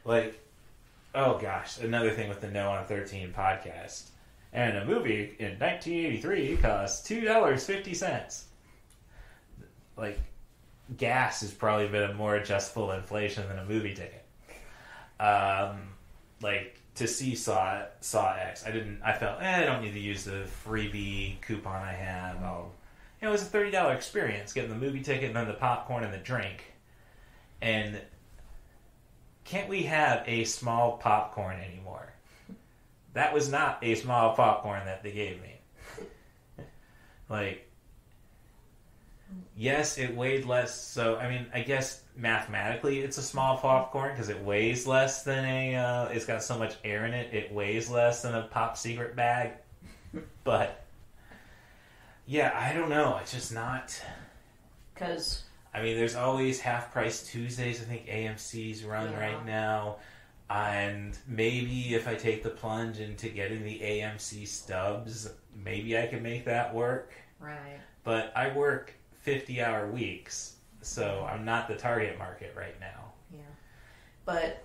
oh gosh, another thing with the No on 13 podcast. And a movie in 1983 cost $2.50. Gas has probably been a more adjustable inflation than a movie ticket. To see Saw X, I felt, I don't need to use the freebie coupon I have. It was a $30 experience, getting the movie ticket and then the popcorn and the drink. And can't we have a small popcorn anymore? That was not a small popcorn that they gave me. Yes, it weighed less. So, I guess mathematically it's a small popcorn because it weighs less than it's got so much air in it, it weighs less than a Pop Secret bag. But, yeah, I don't know. It's just not... Because... there's always half-price Tuesdays. I think AMC's run right now. And maybe if I take the plunge into getting the AMC stubs, maybe I can make that work. Right. But I work 50-hour weeks, so I'm not the target market right now. Yeah. But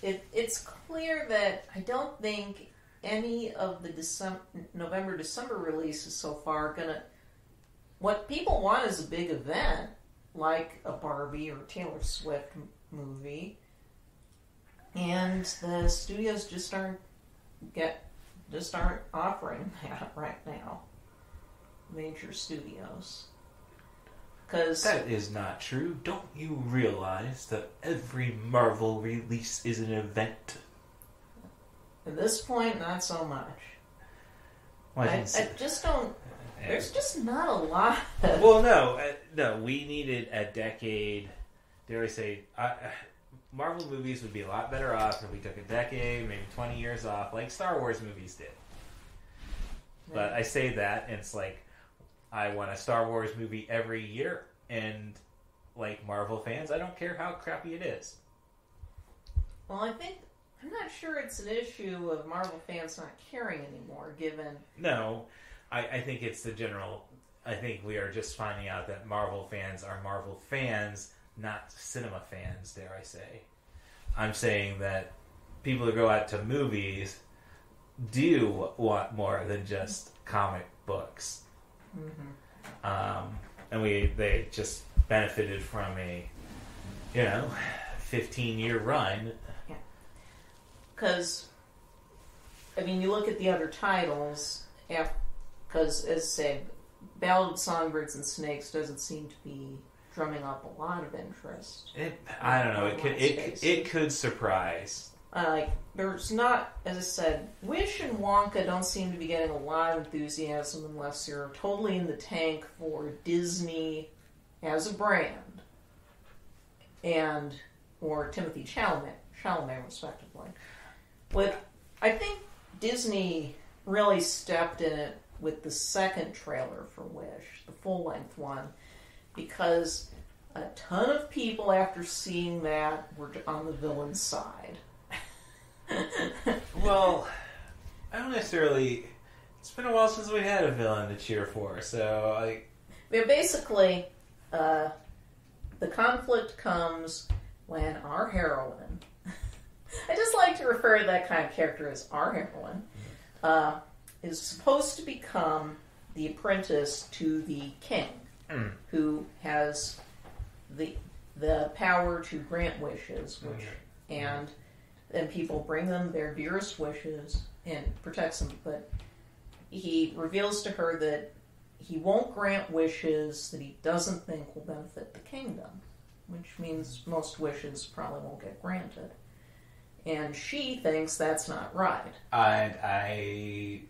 it's clear that I don't think any of the November-December releases so far are going to... What people want is a big event, like a Barbie or Taylor Swift movie. And the studios just aren't offering that right now. Major studios. Because that is not true. Don't you realize that every Marvel release is an event? At this point, not so much. I just don't... There's just not a lot of... Well, no, we needed a decade. Dare I say... Marvel movies would be a lot better off if we took a decade, maybe 20 years off, like Star Wars movies did. But I say that, and it's I want a Star Wars movie every year, and like Marvel fans, I don't care how crappy it is. Well, I'm not sure it's an issue of Marvel fans not caring anymore, given... No, I think it's the general... I think we are just finding out that Marvel fans are Marvel fans, not cinema fans, dare I say. I'm saying that people who go out to movies do want more than just comic books. Mm-hmm. And they just benefited from a 15-year run. Yeah. Because, you look at the other titles, because, as I said, Ballad of Songbirds and Snakes doesn't seem to be drumming up a lot of interest. I don't know. It could surprise. There's not, as I said, Wish and Wonka don't seem to be getting a lot of enthusiasm unless you're totally in the tank for Disney as a brand, or Timothy Chalamet respectively. But I think Disney really stepped in it with the second trailer for Wish, the full-length one, because a ton of people after seeing that were on the villain's side. Well, I don't necessarily... It's been a while since we had a villain to cheer for, so basically, the conflict comes when our heroine... I just like to refer to that kind of character as our heroine, is supposed to become the apprentice to the king, who has the power to grant wishes, and then people bring them their dearest wishes and protects them, but he reveals to her that he won't grant wishes that he doesn't think will benefit the kingdom, which means most wishes probably won't get granted. And she thinks that's not right. Okay.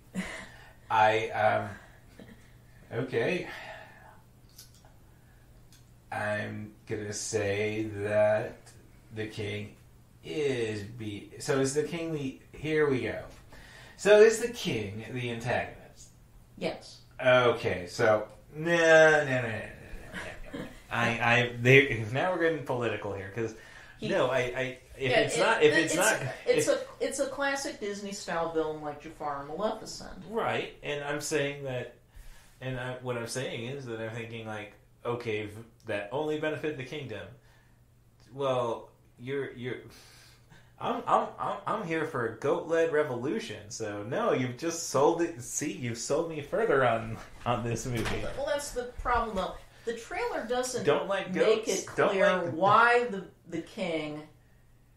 I'm gonna say that the king so is the king here we go. So is the king the antagonist? Yes. Okay, so no. Now we're getting political here because it's a classic Disney style villain like Jafar and Maleficent. Right, and I'm saying that, what I'm saying is that I'm thinking like, okay, that only benefit the kingdom. Well, I'm here for a goat-led revolution. So no, you've just sold it. See, you've sold me further on this movie. Well, that's the problem, though. The trailer doesn't make it clear why the king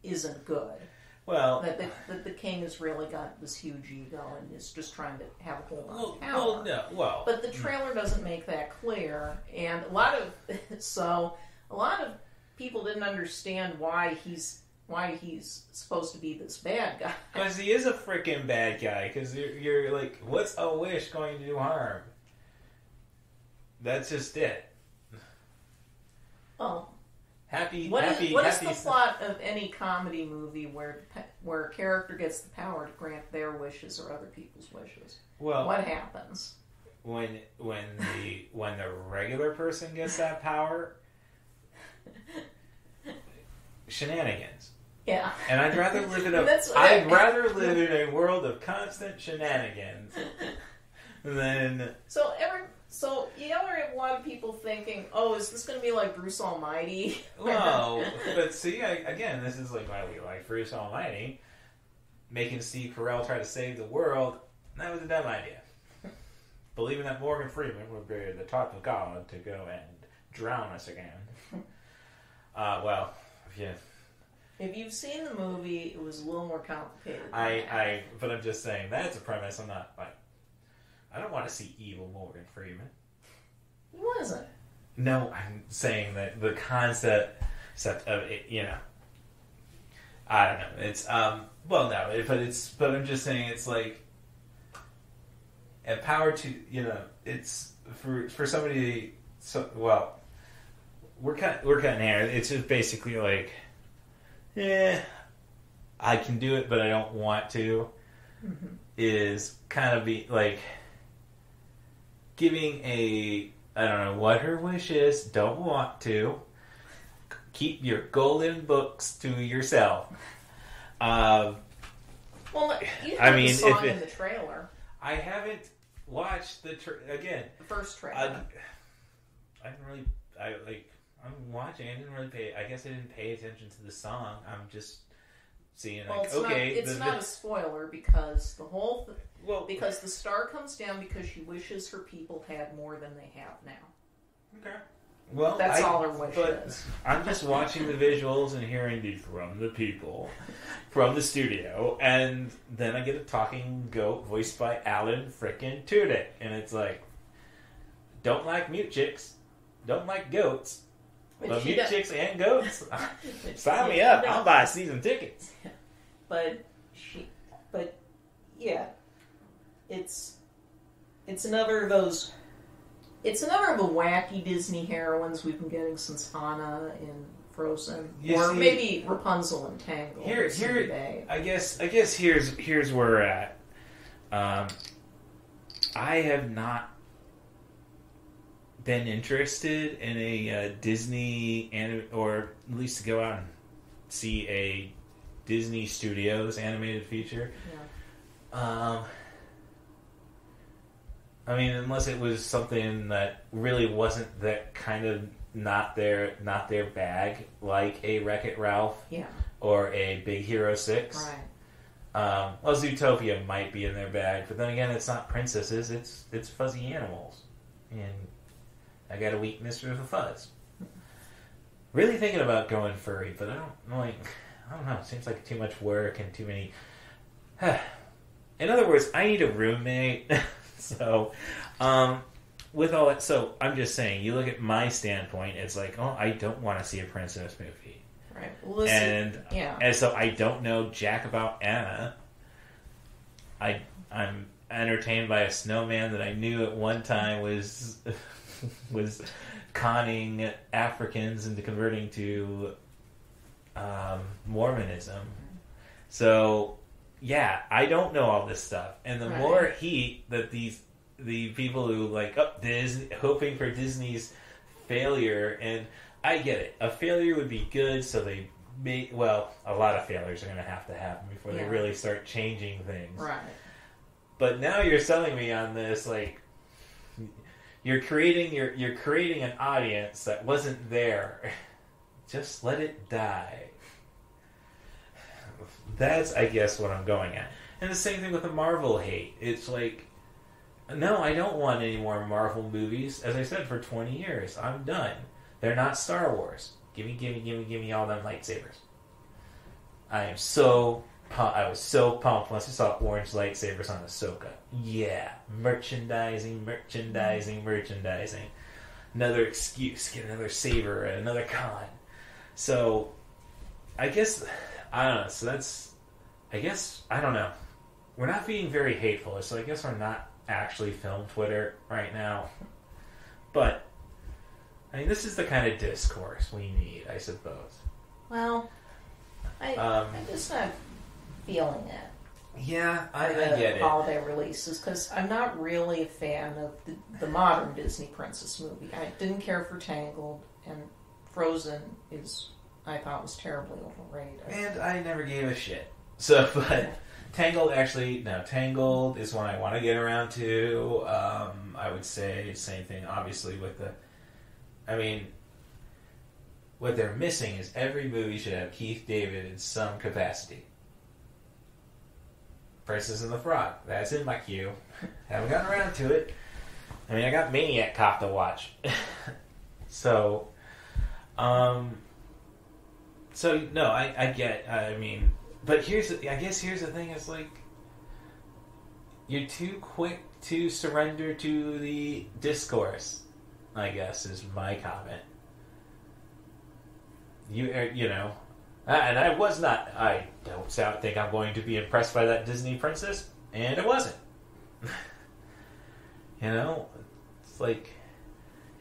isn't good. Well, that the king has really got this huge ego and is just trying to have a hold on power. But the trailer doesn't make that clear, and a lot of people didn't understand why he's supposed to be this bad guy. Because he is a freaking bad guy. Because you're like, what's a wish going to do harm? That's just it. Well, what is the plot of any comedy movie where a character gets the power to grant their wishes or other people's wishes? Well, what happens when the regular person gets that power? Shenanigans. Yeah. And I'd rather live in a world of constant shenanigans than. So you ever have a lot of people thinking, "Oh, is this going to be like Bruce Almighty?" Well, but see, again, this is like why we like Bruce Almighty, making Steve Carell try to save the world. That was a dumb idea. Believing that Morgan Freeman would be the type of God to go and drown us again. Well, yeah. If you've seen the movie, it was a little more complicated. But I'm just saying that's a premise. I'm not like. I don't want to see evil Morgan Freeman. He wasn't. No, I'm saying that the concept of it, I don't know. It's but I'm just saying it's like empowered to it's for somebody. So well, we're cutting hair. It's just basically like, I can do it, but I don't want to. Mm-hmm. Is kind of be like. Giving I don't know what her wish is, don't want to. Keep your golden books to yourself. Well, you have the song in the trailer. I haven't watched the first trailer. I'm watching. I didn't really pay. I guess I didn't pay attention to the song. I'm just seeing it's not a spoiler because the whole because the star comes down because she wishes her people had more than they have now. Okay. Well, that's all her wish is. I'm just watching the visuals and hearing the from the people, from the studio, and then I get a talking goat voiced by Alan frickin' Tudyk, and it's like, don't like mute chicks, don't like goats. But mute chicks and goats, sign me up. I'll buy season tickets. But yeah, it's another of those. It's another of the wacky Disney heroines we've been getting since Anna in Frozen, maybe Rapunzel in Tangled. I guess here's where we're at. I have not been interested in a Disney or at least to go out and see a Disney Studios animated feature. Yeah. I mean, unless it was something that really wasn't that kind of not their bag, like a Wreck-It Ralph, or a Big Hero 6. Right. Well, Zootopia might be in their bag, but then again, it's not princesses; it's fuzzy animals, and I got a weakness for the fuzz. Really thinking about going furry, but I don't know. It seems like too much work and too many. In other words, I need a roommate. So, with all that, so I'm just saying, you look at my standpoint, it's like, oh, I don't want to see a princess movie. Right. Well, and so I don't know jack about Anna. I'm entertained by a snowman that I knew at one time was conning Africans into converting to Mormonism. So yeah, I don't know all this stuff, and the more heat that the people who Disney, hoping for Disney's failure, and I get it, a failure would be good, so they a lot of failures are going to happen before they really start changing things. Right. But now you're selling me on this, like you're creating an audience that wasn't there. Just let it die. That's, I guess, what I'm going at. And the same thing with the Marvel hate. It's like, no, I don't want any more Marvel movies. As I said, for 20 years, I'm done. They're not Star Wars. Give me all them lightsabers. I was so pumped once I saw orange lightsabers on Ahsoka. Yeah, merchandising. Another excuse, get another saber at another con. So, I guess, I don't know. So that's, I guess, I don't know. We're not being very hateful, so I guess we're not actually film Twitter right now. But, I mean, this is the kind of discourse we need, I suppose. Well, I'm just not feeling it. Yeah, I get it. Holiday releases, because I'm not really a fan of the modern Disney princess movie. I didn't care for Tangled, and Frozen I thought was terribly overrated. And I never gave a shit. So, but Tangled is one I want to get around to. I would say same thing, obviously, what they're missing is every movie should have Keith David in some capacity. Princess and the Frog, that's in my queue. Haven't gotten around to it. I mean, I got Maniac Cop to watch. So no, I get. I mean, but here's the thing: is like you're too quick to surrender to the discourse. I guess is my comment. And I was not. I don't think I'm going to be impressed by that Disney princess, and it wasn't. It's like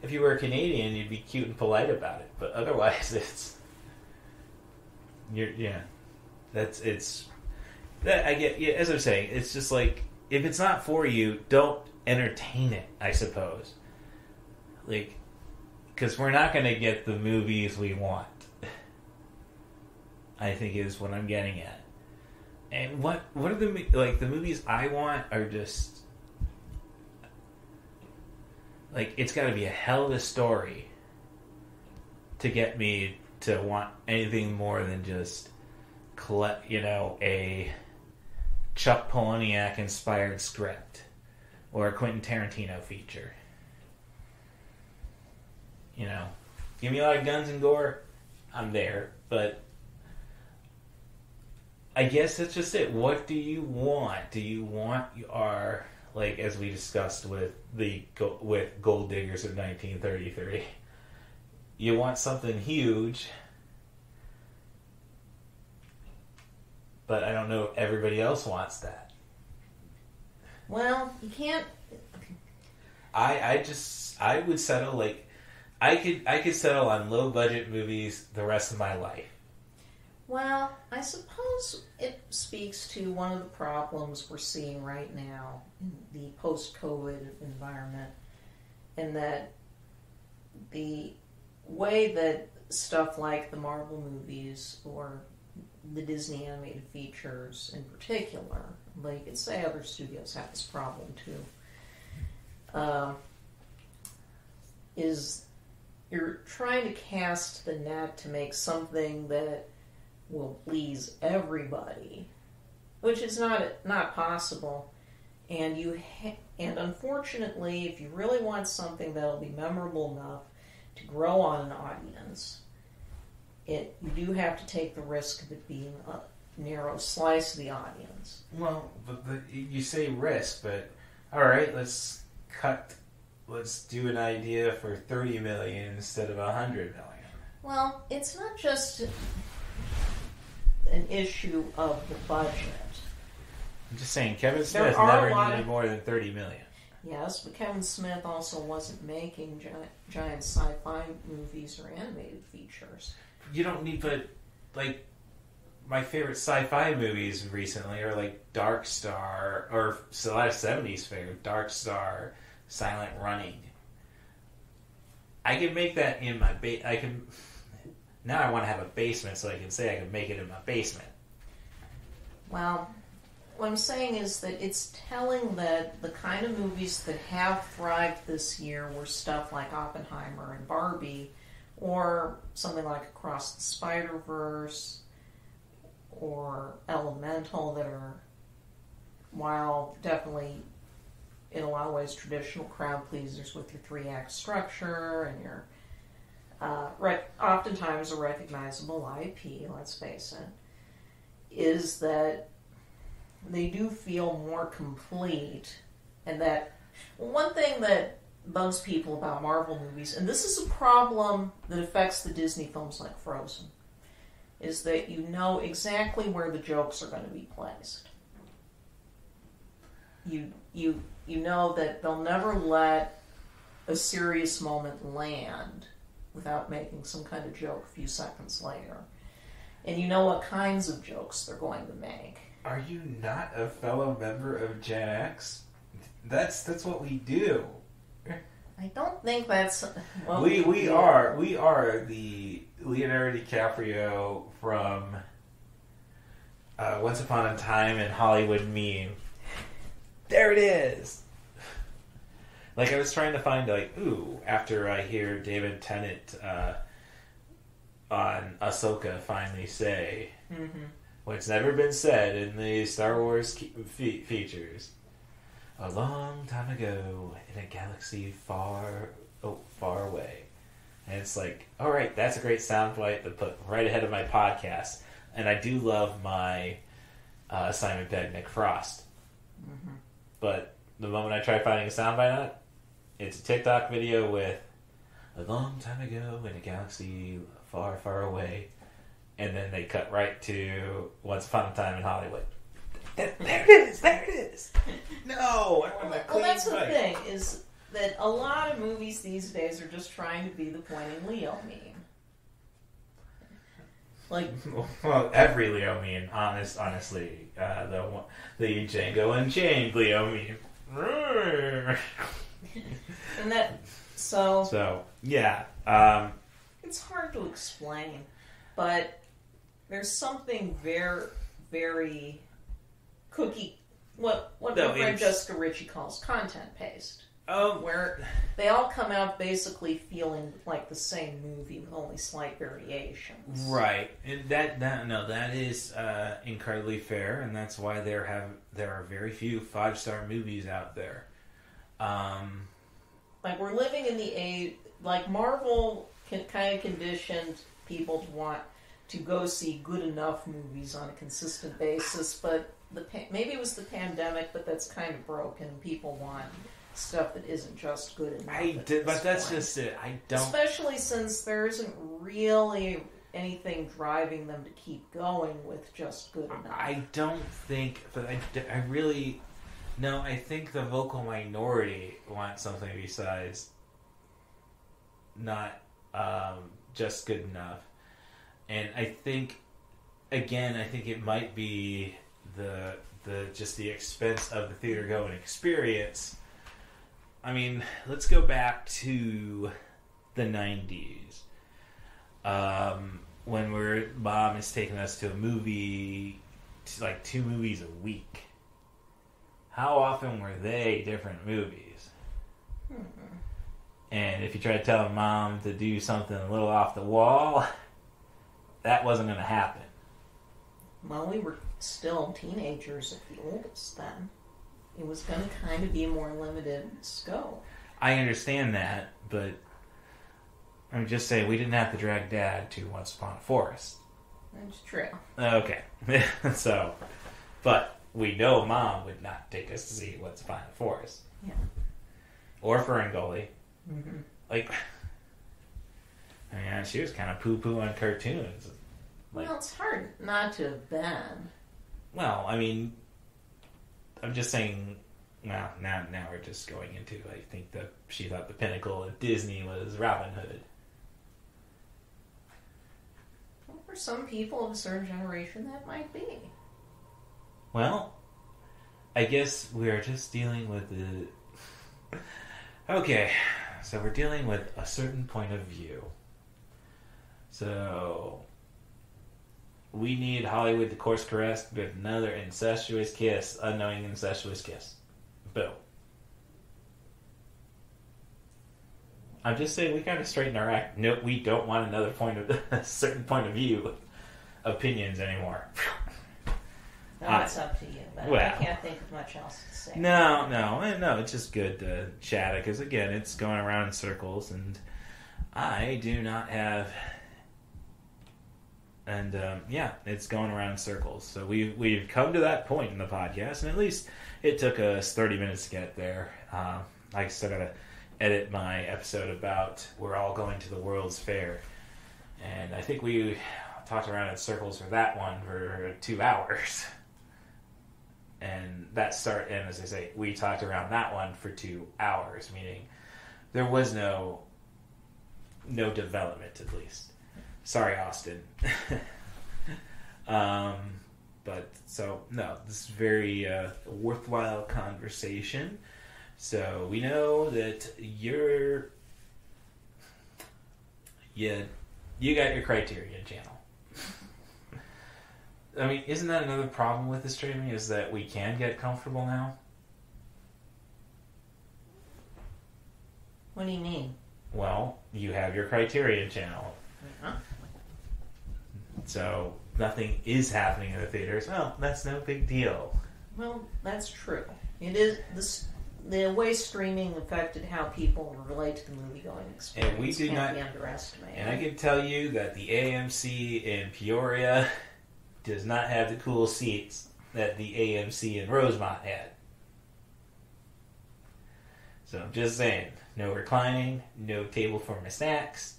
if you were a Canadian, you'd be cute and polite about it, but otherwise, I get. Yeah, as I'm saying, it's just like if it's not for you, don't entertain it. I suppose, because we're not going to get the movies we want. I think is what I'm getting at. And what are the movies I want are just it's got to be a hell of a story to get me to want anything more than just a Chuck Palahniuk inspired script or a Quentin Tarantino feature. Give me a lot of guns and gore, I'm there, but I guess that's just it. What do you want? Do you want our, as we discussed with Gold Diggers of 1933, you want something huge, but I don't know if everybody else wants that. Well, you can't. I would settle I could settle on low budget movies the rest of my life. Well, I suppose it speaks to one of the problems we're seeing right now in the post-COVID environment, in that the way that stuff like the Marvel movies or the Disney animated features in particular, but you could say other studios have this problem too, is you're trying to cast the net to make something that will please everybody, which is not possible. And and unfortunately, if you really want something that'll be memorable enough to grow on an audience, you do have to take the risk of it being a narrow slice of the audience. Well, you say risk, but all right, let's do an idea for $30 million instead of $100 million. Well, it's not just an issue of the budget. I'm just saying, Kevin Smith never needed more than $30 million. Yes, but Kevin Smith also wasn't making giant sci-fi movies or animated features. You don't need, but like my favorite sci-fi movies recently are like Dark Star, or a lot of 70s favorite, Dark Star, Silent Running. I can make that in my now I want to have a basement so I can say I can make it in my basement. Well, what I'm saying is that it's telling that the kind of movies that have thrived this year were stuff like Oppenheimer and Barbie, or something like Across the Spider-Verse, or Elemental, that are, while definitely in a lot of ways traditional crowd pleasers with your 3-act structure and your oftentimes a recognizable IP, let's face it, is that they do feel more complete. And that one thing that bugs people about Marvel movies, and this is a problem that affects the Disney films like Frozen, is that you know exactly where the jokes are going to be placed. You know that they'll never let a serious moment land without making some kind of joke a few seconds later. And you know what kinds of jokes they're going to make. Are you not a fellow member of Gen X? That's what we do. I don't think that's what we are. We are the Leonardo DiCaprio from Once Upon a Time in Hollywood meme. There it is. Like, I was trying to find, after I hear David Tennant on Ahsoka finally say what's never been said in the Star Wars features. A long time ago, in a galaxy far, far away. And it's like, all right, that's a great soundbite to put right ahead of my podcast. And I do love my Simon Pegg Nick Frost. But the moment I try finding a soundbite on it, it's a TikTok video with a long time ago in a galaxy far, far away. And then they cut right to Once Upon a Time in Hollywood. There it is! There it is! No! I want that clean that's the fight. thing, is that a lot of movies these days are just trying to be the Pointing Leo meme. Like, well, every Leo meme, honestly, the Django Unchained Leo meme. And that, so yeah, it's hard to explain, but there's something very, very what my friend Jessica Ritchie calls content paste. Where they all come out basically feeling like the same movie with only slight variations. Right, and that is incredibly fair, and that's why there are very few 5-star movies out there. Like, we're living in the age, like, Marvel kind of conditioned people to want to go see good enough movies on a consistent basis, but maybe it was the pandemic, but that's kind of broken. People want stuff that isn't just good enough. But that's just it. I don't... Especially since there isn't really anything driving them to keep going with just good enough. I don't think... But I really... No, I think the vocal minority wants something besides not just good enough. And I think, again, it might be the just the expense of the theater going experience. I mean, let's go back to the 90s, when mom is taking us to a movie, like 2 movies a week. How often were they different movies? And if you try to tell mom to do something a little off the wall, that wasn't going to happen. Well, we were still teenagers at the oldest then. It was going to kind of be a more limited scope. I understand that, but I'm just saying we didn't have to drag Dad to Once Upon a Forest. That's true. Okay. So, but we know Mom would not take us to see Once Upon a Forest. Yeah. Or Ferngully. Mm-hmm. Like, I mean, she was kind of poo-poo on cartoons. Like, well, it's hard not to have been. Well, I mean, I'm just saying, well, now we're just going into, I think that she thought the pinnacle of Disney was Robin Hood. Well, for some people of a certain generation, that might be. Well, I guess we're just dealing with the... Okay, so we're dealing with a certain point of view. So... we need Hollywood to course correct with another incestuous kiss, unknowing incestuous kiss. Boom. I'm just saying we gotta straighten our act. No, we don't want another a certain point of view opinions anymore. No, it's up to you, but well, I can't think of much else to say. No, it's just good to chat it, because again, it's going around in circles, and I do not have... And, it's going around in circles. So we've come to that point in the podcast, and at least it took us 30 minutes to get there. I still got to edit my episode about we're all going to the World's Fair. And I think we talked around in circles for that one for 2 hours. And and as I say, we talked around that one for 2 hours, meaning there was no development, at least. Sorry, Austin. But so no, this is very worthwhile conversation. So we know that you got your Criterion channel. I mean, isn't that another problem with the streaming? Is that we can get comfortable now? What do you mean? Well, you have your Criterion channel. Uh-huh. So nothing is happening in the theaters. Well, that's no big deal. Well, that's true. It is the way streaming affected how people relate to the movie-going experience. And we do not be underestimated. And I can tell you that the AMC in Peoria does not have the cool seats that the AMC in Rosemont had. So I'm just saying, no reclining, no table for my snacks.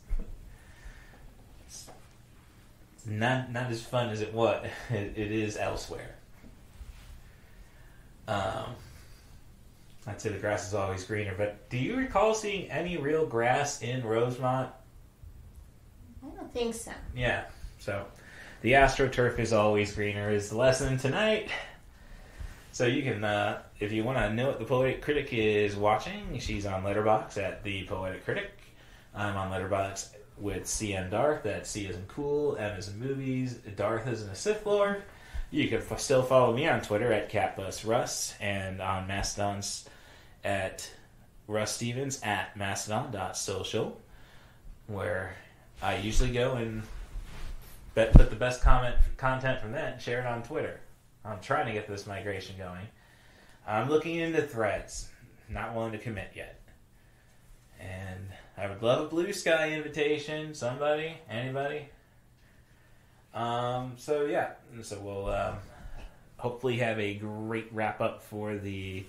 Not as fun as it is elsewhere. I'd say the grass is always greener, but do you recall seeing any real grass in Rosemont? I don't think so. Yeah, so the AstroTurf is always greener is the lesson tonight. So you can, if you want to know what the Poetic Critic is watching, she's on Letterboxd at ThePoeticCritic. I'm on Letterboxd with CN Darth. That C is in cool, M is in movies, Darth is in a Sith Lord. You can still follow me on Twitter at CatBusRuss and on Mastodon's at Russ Stevens at mastodon.social, where I usually go and put the best content from that and share it on Twitter. I'm trying to get this migration going. I'm looking into Threads. Not willing to commit yet. And I would love a Blue Sky invitation. Somebody? Anybody? So we'll hopefully have a great wrap up for the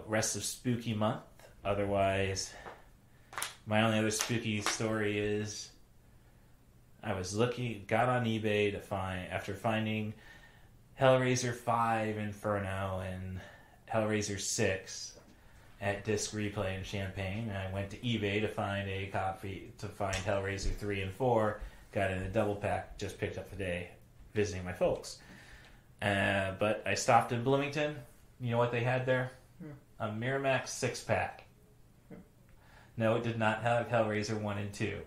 rest of Spooky Month. Otherwise, my only other spooky story is I got on eBay to after finding Hellraiser 5 Inferno and Hellraiser 6 at Disc Replay in Champaign. I went to eBay to find a copy to find Hellraiser 3 and 4. Got it in a double pack, just picked up today, visiting my folks. But I stopped in Bloomington. You know what they had there? A Miramax 6-pack. No, it did not have Hellraiser 1 and 2.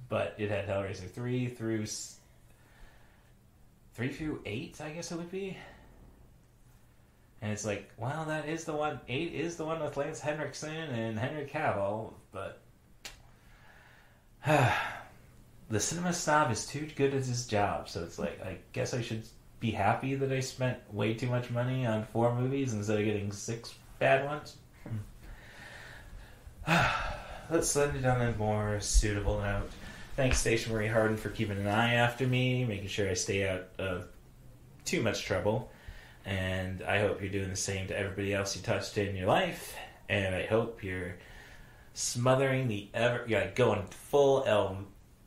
But it had Hellraiser 3 through 8, I guess it would be. And it's like, well, that is the one. 8 is the one with Lance Henriksen and Henry Cavill, but the cinema snob is too good at his job. So it's like, I guess I should be happy that I spent way too much money on 4 movies instead of getting 6 bad ones. Let's end it on a more suitable note. Thanks, Station Marie Harden, for keeping an eye after me, making sure I stay out of too much trouble. And I hope you're doing the same to everybody else you touched in your life. And I hope you're smothering you're going full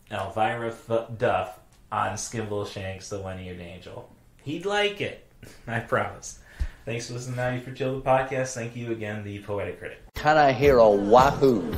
Elvira Duff on Skimble Shanks, the one-eared angel. He'd like it. I promise. Thanks for listening to 90 for Chill, the podcast. Thank you again, the Poetic Critic. Can I hear a wahoo?